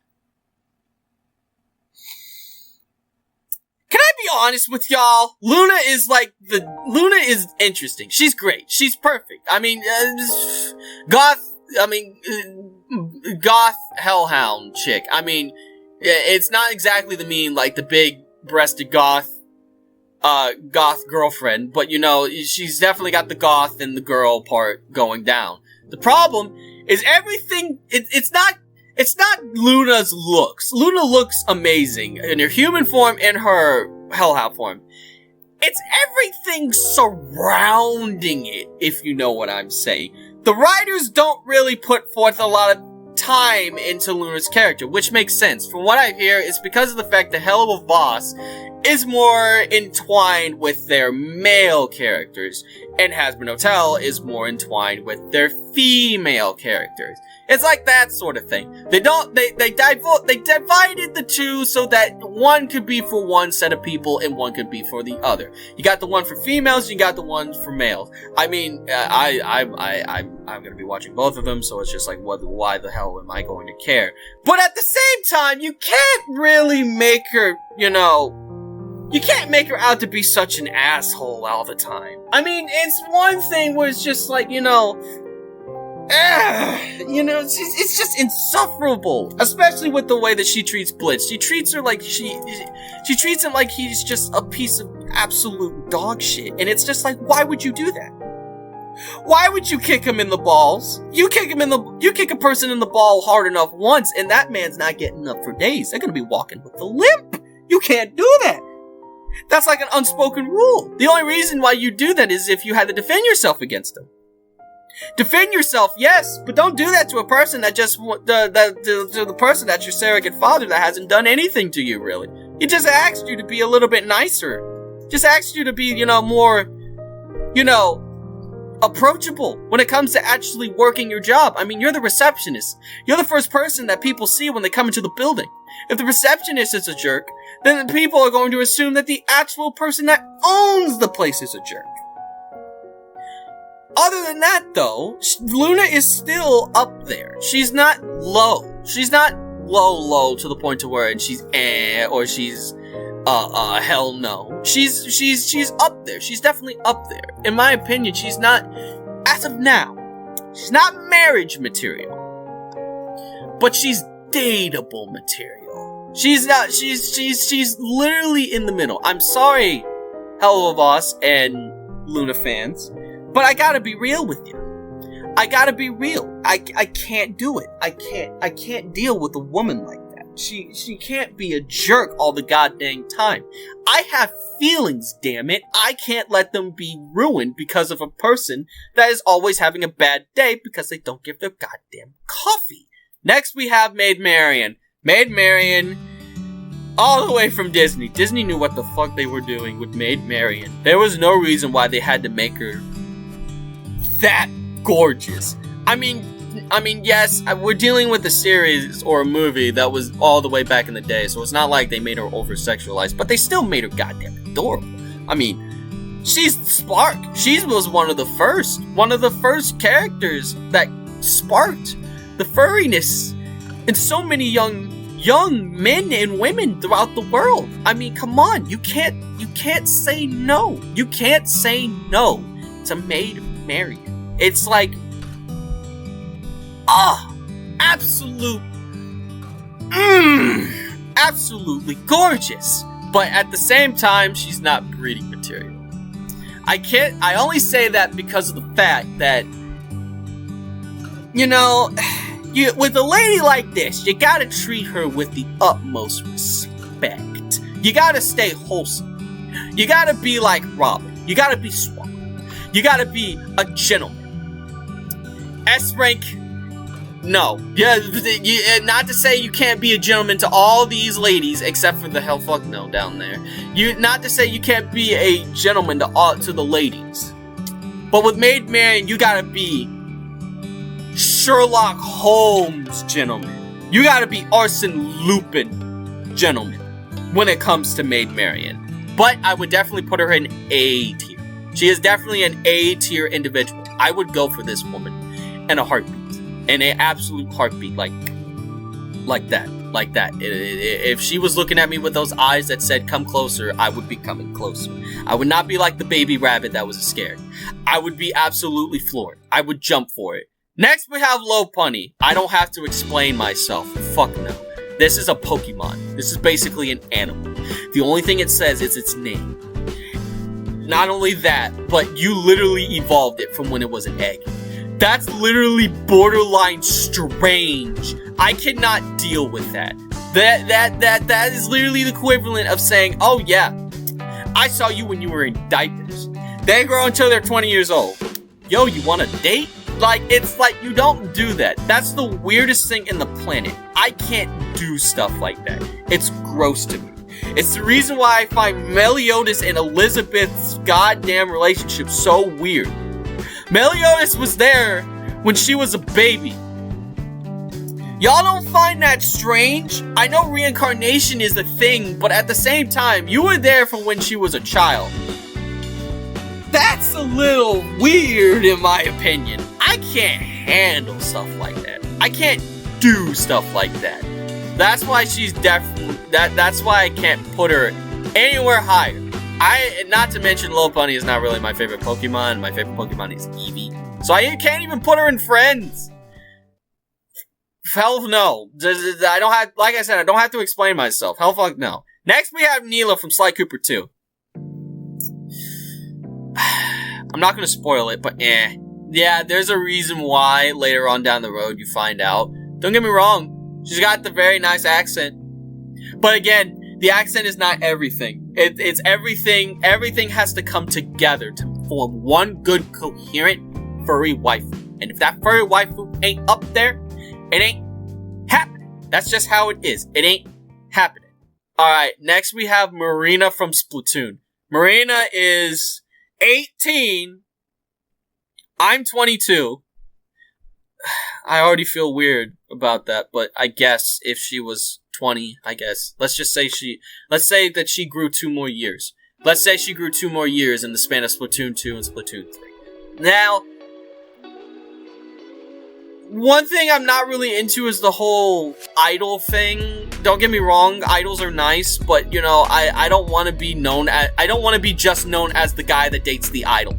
Can I be honest with y'all? Luna is interesting. She's great. She's perfect. I mean, goth hellhound chick. I mean, it's not exactly the big breasted goth girlfriend, but you know, she's definitely got the goth and the girl part going down. The problem is everything, it's not Luna's looks. Luna looks amazing in her human form and her hellhound form. It's everything surrounding it, if you know what I'm saying. The writers don't really put forth a lot of time into Luna's character, which makes sense. From what I hear, it's because of the fact that Helluva Boss is more entwined with their male characters, and Hasbin Hotel is more entwined with their female characters. It's like that sort of thing. They divided the two so that one could be for one set of people and one could be for the other. You got the one for females, you got the one for males. I mean, I'm gonna be watching both of them, so it's just like, why the hell am I going to care? But at the same time, you can't really make her, you know, you can't make her out to be such an asshole all the time. I mean, it's one thing where it's just like, you know, it's just insufferable. Especially with the way that she treats Blitz. She treats her like she treats him like he's just a piece of absolute dog shit. And it's just like, why would you do that? Why would you kick him in the balls? You kick a person in the ball hard enough once, and that man's not getting up for days. They're gonna be walking with a limp. You can't do that. That's like an unspoken rule. The only reason why you do that is if you had to defend yourself against them. Defend yourself, yes, but don't do that to a person that just to the person that's your surrogate father that hasn't done anything to you, really. He just asked you to be a little bit nicer. Just asked you to be, you know, more, you know, approachable when it comes to actually working your job. I mean, you're the receptionist. You're the first person that people see when they come into the building. If the receptionist is a jerk, then the people are going to assume that the actual person that owns the place is a jerk. Other than that, though, Luna is still up there. She's not low. She's not low to the point to where she's or she's hell no. She's up there. She's definitely up there. In my opinion, she's not, as of now, she's not marriage material, but she's dateable material. She's not. She's literally in the middle. I'm sorry, Helluva Boss and Luna fans, but I gotta be real with you. I gotta be real. I can't do it. I can't deal with a woman like that. She can't be a jerk all the goddamn time. I have feelings, damn it. I can't let them be ruined because of a person that is always having a bad day because they don't give their goddamn coffee. Next we have Maid Marian. Maid Marian, all the way from Disney. Disney knew what the fuck they were doing with Maid Marian. There was no reason why they had to make her that gorgeous. I mean, yes, we're dealing with a series or a movie that was all the way back in the day, so it's not like they made her over-sexualized, but they still made her goddamn adorable. I mean, she's Spark. She was one of the first characters that sparked the furriness in so many young men and women throughout the world. I mean, come on, you can't say no. You can't say no to Maid Marian. It's like, absolutely gorgeous. But at the same time, she's not breeding material. I only say that because of the fact that, you know, with a lady like this, you gotta treat her with the utmost respect. You gotta stay wholesome. You gotta be like Robin. You gotta be suave. You gotta be a gentleman. S rank, no. Yeah, not to say you can't be a gentleman to all these ladies, except for the hell fuck no down there. Not to say you can't be a gentleman to the ladies. But with Maid Marian, you gotta be Sherlock Holmes gentleman. You gotta be Arsene Lupin gentleman when it comes to Maid Marian. But I would definitely put her in A tier. She is definitely an A tier individual. I would go for this woman in a heartbeat. In an absolute heartbeat, like that. If she was looking at me with those eyes that said, come closer, I would be coming closer. I would not be like the baby rabbit that was scared. I would be absolutely floored. I would jump for it. Next, we have Lopunny. I don't have to explain myself. Fuck no. This is a Pokemon. This is basically an animal. The only thing it says is its name. Not only that, but you literally evolved it from when it was an egg. That's literally borderline strange. I cannot deal with that. That is literally the equivalent of saying, oh yeah, I saw you when you were in diapers. They grow until they're 20 years old. Yo, you want a date? Like, it's like, you don't do that. That's the weirdest thing in the planet. I can't do stuff like that. It's gross to me. It's the reason why I find Meliodas and Elizabeth's goddamn relationship so weird. Meliodas was there when she was a baby. Y'all don't find that strange? I know reincarnation is a thing, but at the same time, you were there from when she was a child. That's a little weird in my opinion. I can't handle stuff like that. I can't do stuff like that. That's why she's definitely, that's why I can't put her anywhere higher. Not to mention Lopunny is not really my favorite Pokemon. My favorite Pokemon is Eevee. So I can't even put her in friends. Hell no. I don't have, like I said, I don't have to explain myself. Hell fuck no. Next we have Neela from Sly Cooper 2. I'm not gonna spoil it, but yeah, there's a reason why later on down the road you find out. Don't get me wrong, she's got the very nice accent. But again, the accent is not everything. It's everything. Everything has to come together to form one good, coherent furry waifu. And if that furry waifu ain't up there, it ain't happening. That's just how it is. It ain't happening. Alright, next we have Marina from Splatoon. Marina is 18. I'm 22. I already feel weird about that, but I guess if she was 20, I guess. Let's say that she grew 2 more years. Let's say she grew 2 more years in the span of Splatoon 2 and Splatoon 3. Now, one thing I'm not really into is the whole idol thing. Don't get me wrong, idols are nice, but you know, I don't want to be known as, I don't want to be just known as the guy that dates the idol.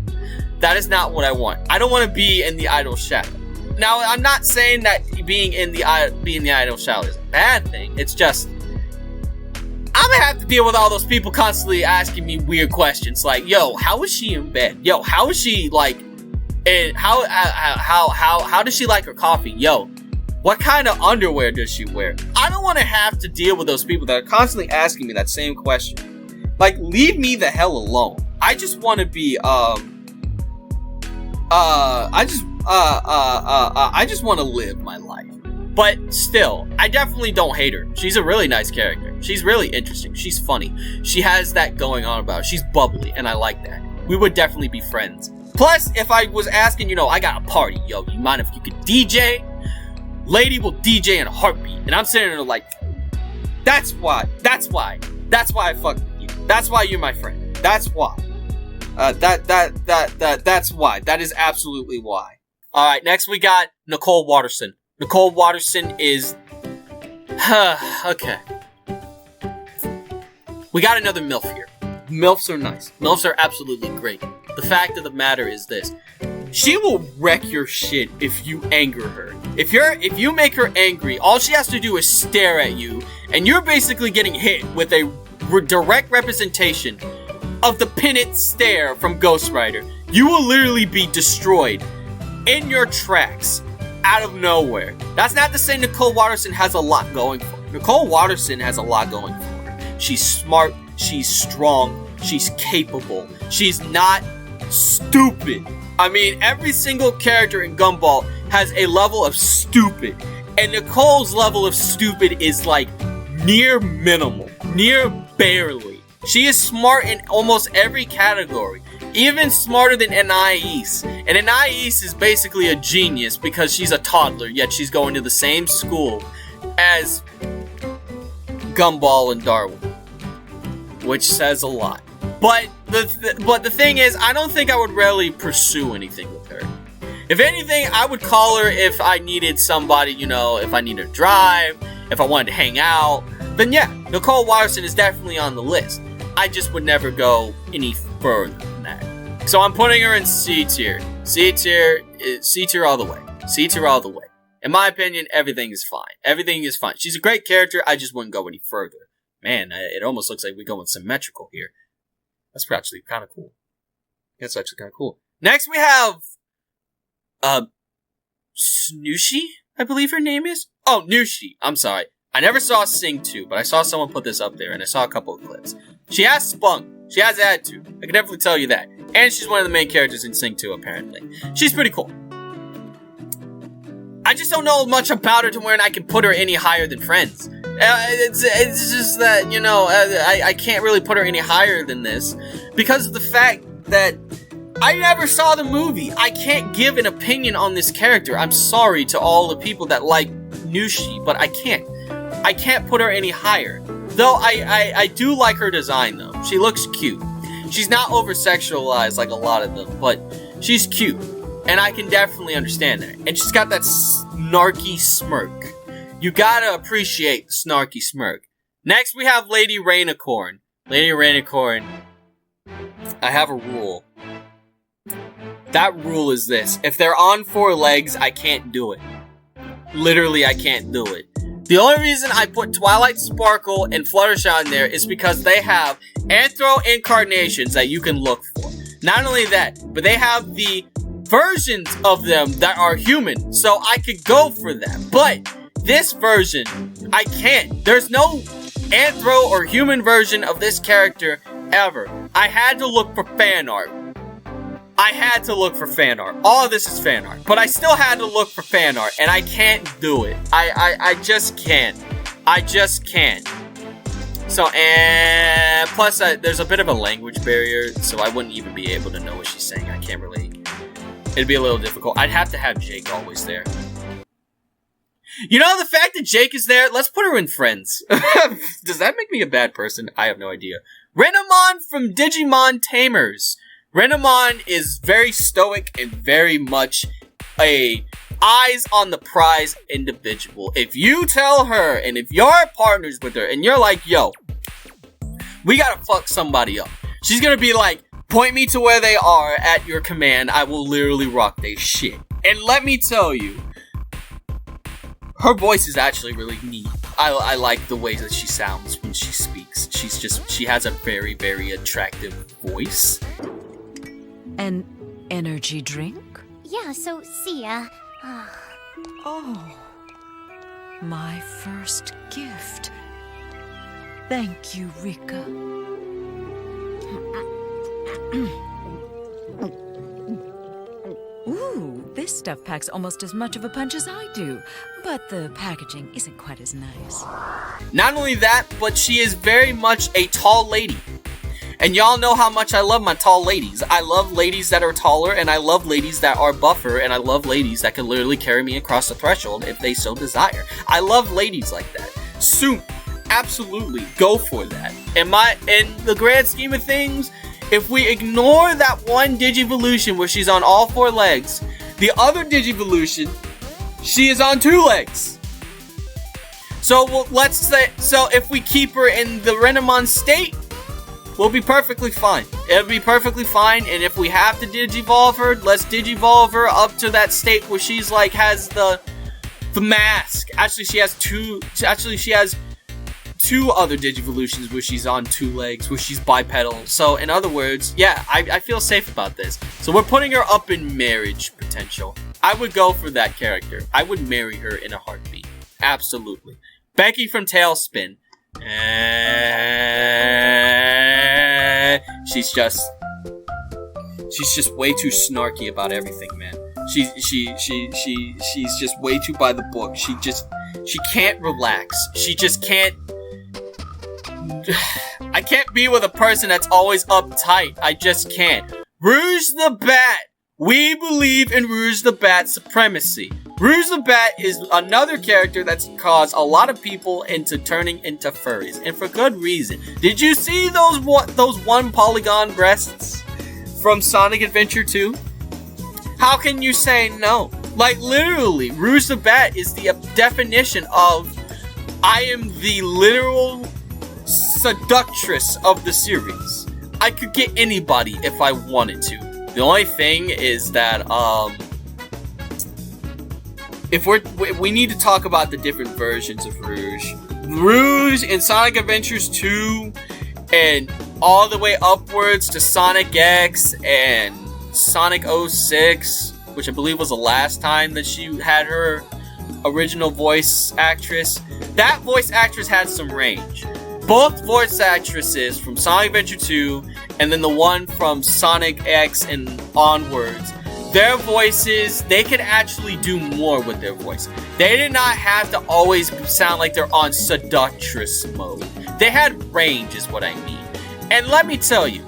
That is not what I want. I don't want to be in the idol shadow. Now, I'm not saying that being in the idol shadow is a bad thing. It's just, I'm gonna have to deal with all those people constantly asking me weird questions like, yo, how is she in bed? Yo, how is she like, how does she like her coffee? Yo, what kind of underwear does she wear? I don't want to have to deal with those people that are constantly asking me that same question. Like, leave me the hell alone. I just want to be, I just want to live my life. But still, I definitely don't hate her. She's a really nice character. She's really interesting. She's funny. She has that going on about her. She's bubbly, and I like that. We would definitely be friends. Plus, if I was asking, you know, I got a party, yo, you mind if you could DJ? Lady will DJ in a heartbeat. And I'm sitting there like, that's why I fuck with you. That's why you're my friend. That's why. That's why. That is absolutely why. Alright, next we got Nicole Watterson. Nicole Watterson is... okay. We got another MILF here. MILFs are nice. MILFs are absolutely great. The fact of the matter is this. She will wreck your shit if you anger her. If you make her angry, all she has to do is stare at you, and you're basically getting hit with a direct representation of the pennant stare from Ghost Rider. You will literally be destroyed in your tracks out of nowhere. That's not to say Nicole Watterson has a lot going for her. Nicole Watterson has a lot going for her. She's smart, she's strong, she's capable, she's not stupid. I mean, every single character in Gumball has a level of stupid, and Nicole's level of stupid is like near minimal, near barely. She is smart in almost every category, even smarter than Anais. And Anais is basically a genius because she's a toddler, yet she's going to the same school as Gumball and Darwin, which says a lot. But the thing is, I don't think I would really pursue anything with her. If anything, I would call her if I needed somebody, you know, if I needed a drive, if I wanted to hang out. Then yeah, Nicole Watterson is definitely on the list. I just would never go any further than that. So I'm putting her in C tier. C tier all the way. C tier all the way. In my opinion, everything is fine. Everything is fine. She's a great character. I just wouldn't go any further. Man, it almost looks like we're going symmetrical here. That's actually kind of cool. That's actually kind of cool. Next we have Snooshi, I believe her name is. Oh, Nushi. I'm sorry. I never saw Sing 2, but I saw someone put this up there, and I saw a couple of clips. She has spunk. She has attitude. I can definitely tell you that. And she's one of the main characters in Sing 2, apparently. She's pretty cool. I just don't know much about her to where I can put her any higher than Friends. It's just that, you know, I can't really put her any higher than this because of the fact that I never saw the movie. I can't give an opinion on this character. I'm sorry to all the people that like Nushi, but I can't. I can't put her any higher. Though I do like her design, though. She looks cute. She's not over-sexualized like a lot of them, but she's cute. And I can definitely understand that. And she's got that snarky smirk. You gotta appreciate the snarky smirk. Next, we have Lady Rainicorn. Lady Rainicorn, I have a rule. That rule is this. If they're on 4 legs, I can't do it. Literally, I can't do it. The only reason I put Twilight Sparkle and Fluttershy on there is because they have anthro incarnations that you can look for. Not only that, but they have the versions of them that are human, so I could go for that. But this version, I can't. There's no anthro or human version of this character ever. I had to look for fan art. I had to look for fan art. All of this is fan art. But I still had to look for fan art, and I can't do it. I just can't. I just can't. So, and plus, there's a bit of a language barrier, so I wouldn't even be able to know what she's saying. I can't really... It'd be a little difficult. I'd have to have Jake always there. You know, the fact that Jake is there, let's put her in Friends. Does that make me a bad person? I have no idea. Renamon from Digimon Tamers. Renamon is very stoic and very much a eyes on the prize individual. If you tell her, and if you're partners with her, and you're like, yo, we gotta fuck somebody up, she's gonna be like, point me to where they are at your command. I will literally rock their shit. And let me tell you, her voice is actually really neat. I like the way that she sounds when she speaks. She has a very, very attractive voice. An energy drink? Yeah, so see ya. Oh, my first gift. Thank you, Rika. Ooh, this stuff packs almost as much of a punch as I do, but the packaging isn't quite as nice. Not only that, but she is very much a tall lady. And y'all know how much I love my tall ladies. I love ladies that are taller, and I love ladies that are buffer, and I love ladies that can literally carry me across the threshold if they so desire. I love ladies like that. Soon, absolutely, go for that. In the grand scheme of things, if we ignore that one Digivolution where she's on all 4 legs, the other Digivolution, she is on 2 legs. So let's say, if we keep her in the Renamon state, we'll be perfectly fine. It'll be perfectly fine, and if we have to Digivolve her, let's Digivolve her up to that state where she's like, has the The mask. Actually, she has two other Digivolutions where she's on 2 legs, where she's bipedal. So, in other words, yeah, I feel safe about this. So we're putting her up in marriage potential. I would go for that character. I would marry her in a heartbeat. Absolutely. Becky from Tailspin. She's just way too snarky about everything, man. She's just way too by the book. She can't relax. She just can't. I can't be with a person that's always uptight. I just can't. Rouge the Bat. We believe in Rouge the Bat's supremacy. Rouge the Bat is another character that's caused a lot of people into turning into furries, and for good reason. Did you see those 1 polygon breasts from Sonic Adventure 2? How can you say no? Like, literally, Rouge the Bat is the definition of I am the literal seductress of the series. I could get anybody if I wanted to. The only thing is that, if we need to talk about the different versions of Rouge. Rouge in Sonic Adventures 2, and all the way upwards to Sonic X and Sonic 06, which I believe was the last time that she had her original voice actress. That voice actress had some range. Both voice actresses from Sonic Adventure 2 and then the one from Sonic X and onwards, their voices, they could actually do more with their voice. They did not have to always sound like they're on seductress mode. They had range is what I mean. And let me tell you,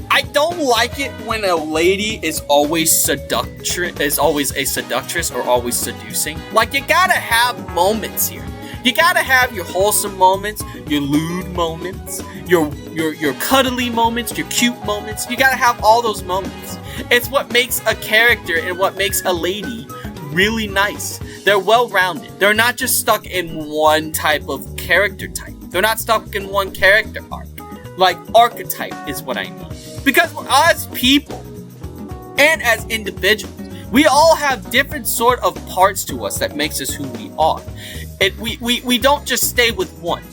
I don't like it when a lady is always a seductress or always seducing. Like, you gotta have moments here. You gotta have your wholesome moments, your lewd moments, your cuddly moments, your cute moments. You gotta have all those moments. It's what makes a character and what makes a lady really nice. They're well-rounded. They're not just stuck in one type of character type. They're not stuck in one character arc. Like, archetype is what I mean. Because as people, and as individuals, we all have different sort of parts to us that makes us who we are. We don't just stay with one.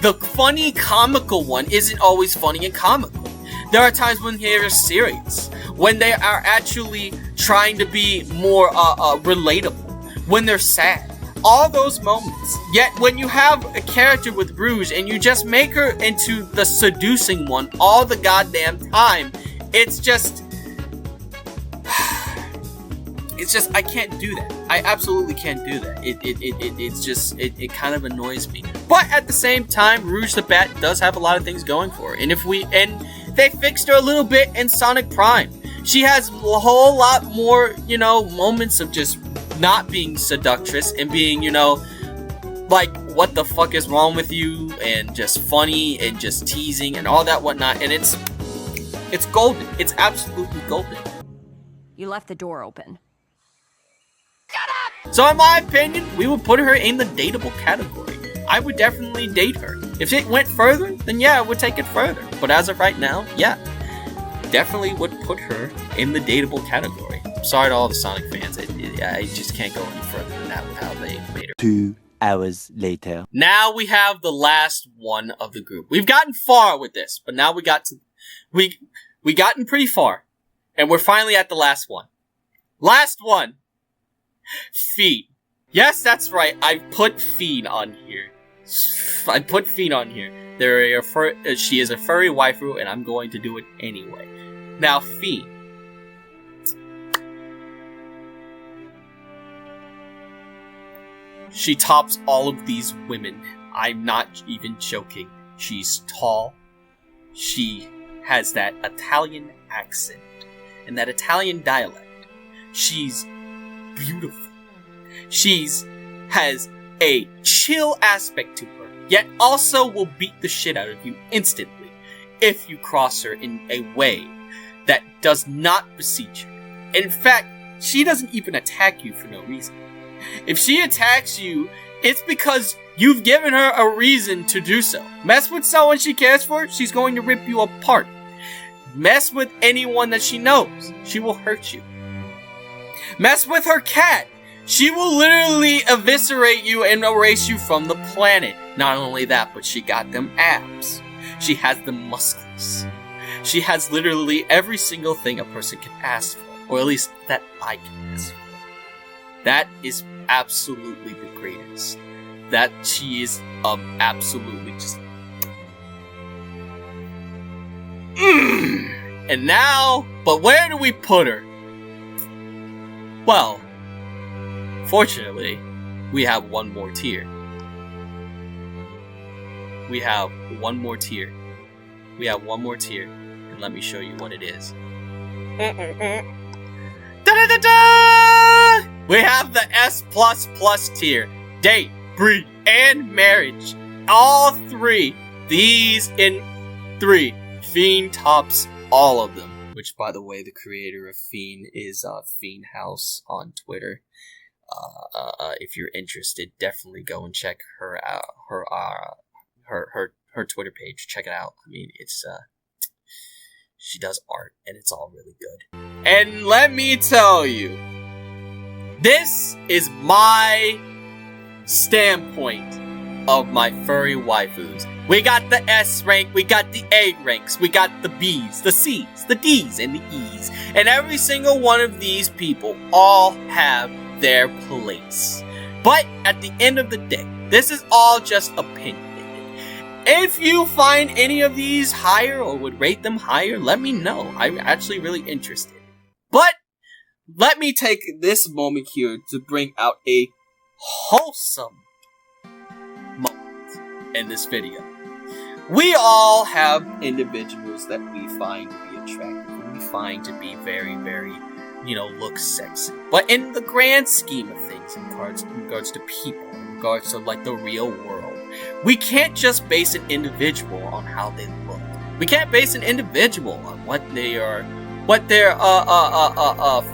The funny, comical one isn't always funny and comical. There are times when they're serious, when they are actually trying to be more relatable, when they're sad. All those moments. Yet when you have a character with Rouge and you just make her into the seducing one all the goddamn time, it's just I can't do that. I absolutely can't do that. It kind of annoys me. But at the same time, Rouge the Bat does have a lot of things going for her. And they fixed her a little bit in Sonic Prime. She has a whole lot more, moments of just not being seductress and being, like, what the fuck is wrong with you, and just funny and just teasing and all that whatnot. And it's golden. It's absolutely golden. You left the door open. So in my opinion, we would put her in the dateable category. I would definitely date her. If it went further, then yeah, I would take it further. But as of right now, yeah, definitely would put her in the dateable category. Sorry to all the Sonic fans. I just can't go any further than that with how they made her. 2 hours later. Now we have the last one of the group. We've gotten far with this, but now we gotten pretty far. And we're finally at the last one. Last one! Feet. Yes, that's right. I put feet on here. She is a furry waifu, and I'm going to do it anyway. Now, feet. She tops all of these women. I'm not even joking. She's tall. She has that Italian accent and that Italian dialect. She's beautiful. Has a chill aspect to her, yet also will beat the shit out of you instantly if you cross her in a way that does not beseech her. In fact, she doesn't even attack you for no reason. If she attacks you, it's because you've given her a reason to do so. Mess with someone she cares for, she's going to rip you apart. Mess with anyone that she knows, she will hurt you. Mess with her cat, She will literally eviscerate you and erase you from the planet. Not only that, but she got them abs. She has the muscles. She has literally every single thing a person can ask for. Or at least that I can ask for. That is absolutely the greatest. That she is absolutely just... And now, but where do we put her? Well, fortunately, we have one more tier. We have one more tier. And let me show you what it is. Da-da-da-da! We have the S++ tier. Date, breed, and marriage. All three. These in 3. Fiend tops all of them. Which, by the way, the creator of Fiend is Fiend House on Twitter. If you're interested, definitely go and check her out. Her Twitter page. Check it out. I mean, it's she does art, and it's all really good. And let me tell you, this is my standpoint of my furry waifus. We got the S rank, we got the A ranks, we got the B's, the C's, the D's, and the E's. And every single one of these people all have their place. But at the end of the day, this is all just opinion. If you find any of these higher or would rate them higher, let me know. I'm actually really interested. But let me take this moment here to bring out a wholesome moment in this video. We all have individuals that we find to be attractive, we find to be very, very, look sexy. But in the grand scheme of things, in regards to people, in regards to like the real world, we can't just base an individual on how they look. We can't base an individual on what their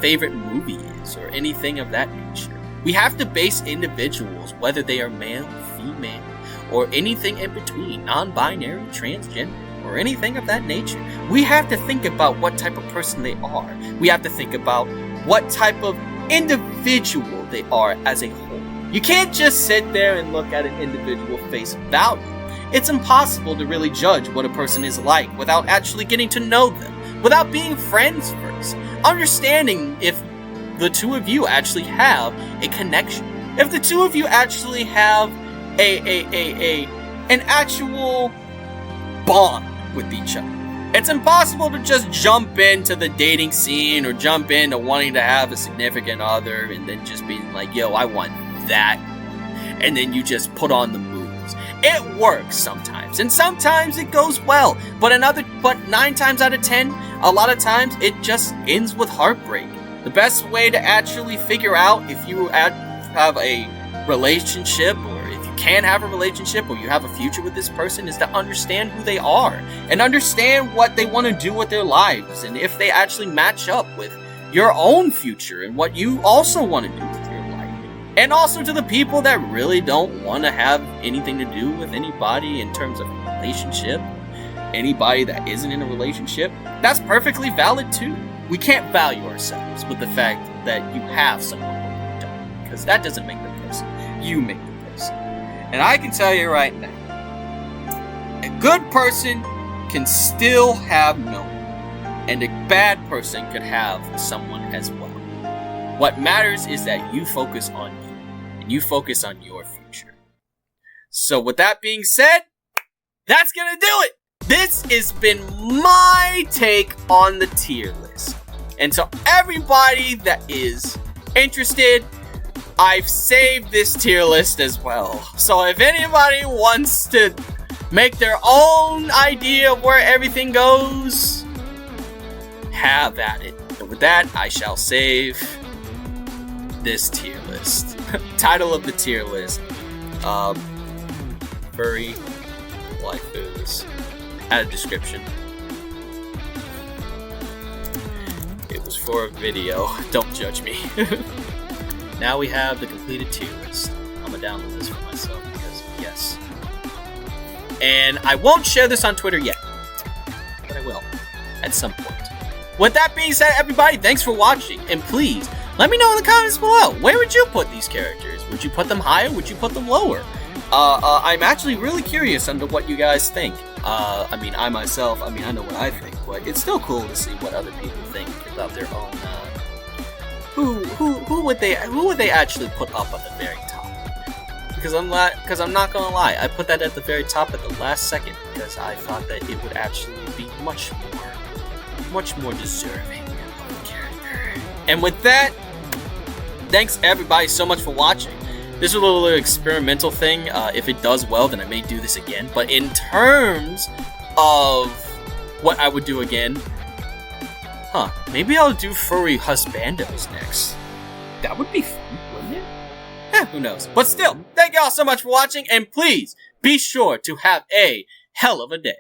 favorite movie is or anything of that nature. We have to base individuals, whether they are male, female, or anything in between, non-binary, transgender, or anything of that nature. We have to think about what type of person they are. We have to think about what type of individual they are as a whole. You can't just sit there and look at an individual face value. It's impossible to really judge what a person is like without actually getting to know them, without being friends first, understanding if the two of you actually have a connection, if the two of you actually have an actual bond with each other. It's impossible to just jump into the dating scene or jump into wanting to have a significant other and then just being like, yo, I want that, and then you just put on the moves. It works sometimes, and sometimes it goes well, but 9 times out of 10, a lot of times it just ends with heartbreak. The best way to actually figure out if you have a relationship, or if you can have a relationship, or you have a future with this person, is to understand who they are, and understand what they want to do with their lives, and if they actually match up with your own future, and what you also want to do with your life. And also to the people that really don't want to have anything to do with anybody in terms of a relationship, anybody that isn't in a relationship, that's perfectly valid too. We can't value ourselves with the fact that you have someone or you don't, because that doesn't make the person. You make the person. And I can tell you right now, a good person can still have no one, and a bad person could have someone as well. What matters is that you focus on you, and you focus on your future. So with that being said, that's gonna do it! This has been my take on the tier list. And to everybody that is interested, I've saved this tier list as well. So if anybody wants to make their own idea of where everything goes, have at it. And with that, I shall save this tier list. Title of the tier list, Furry Waifus. Add a description. It was for a video. Don't judge me. Now we have the completed tier list. I'm gonna download this for myself because yes. And I won't share this on Twitter yet, but I will at some point. With that being said, everybody, thanks for watching, and please Let me know in the comments below. Where would you put these characters? Would you put them higher? Would you put them lower? I'm actually really curious on what you guys think. I mean, I myself, I know what I think, but it's still cool to see what other people think about their own. Who would they actually put up at the very top? Because I'm not gonna lie, I put that at the very top at the last second because I thought that it would actually be much more deserving of the character. And with that, thanks everybody so much for watching. This was a little experimental thing. If it does well, then I may do this again. But in terms of what I would do again, maybe I'll do furry husbandos next. That would be fun, wouldn't it? Who knows? But still, thank y'all so much for watching, and please be sure to have a hell of a day.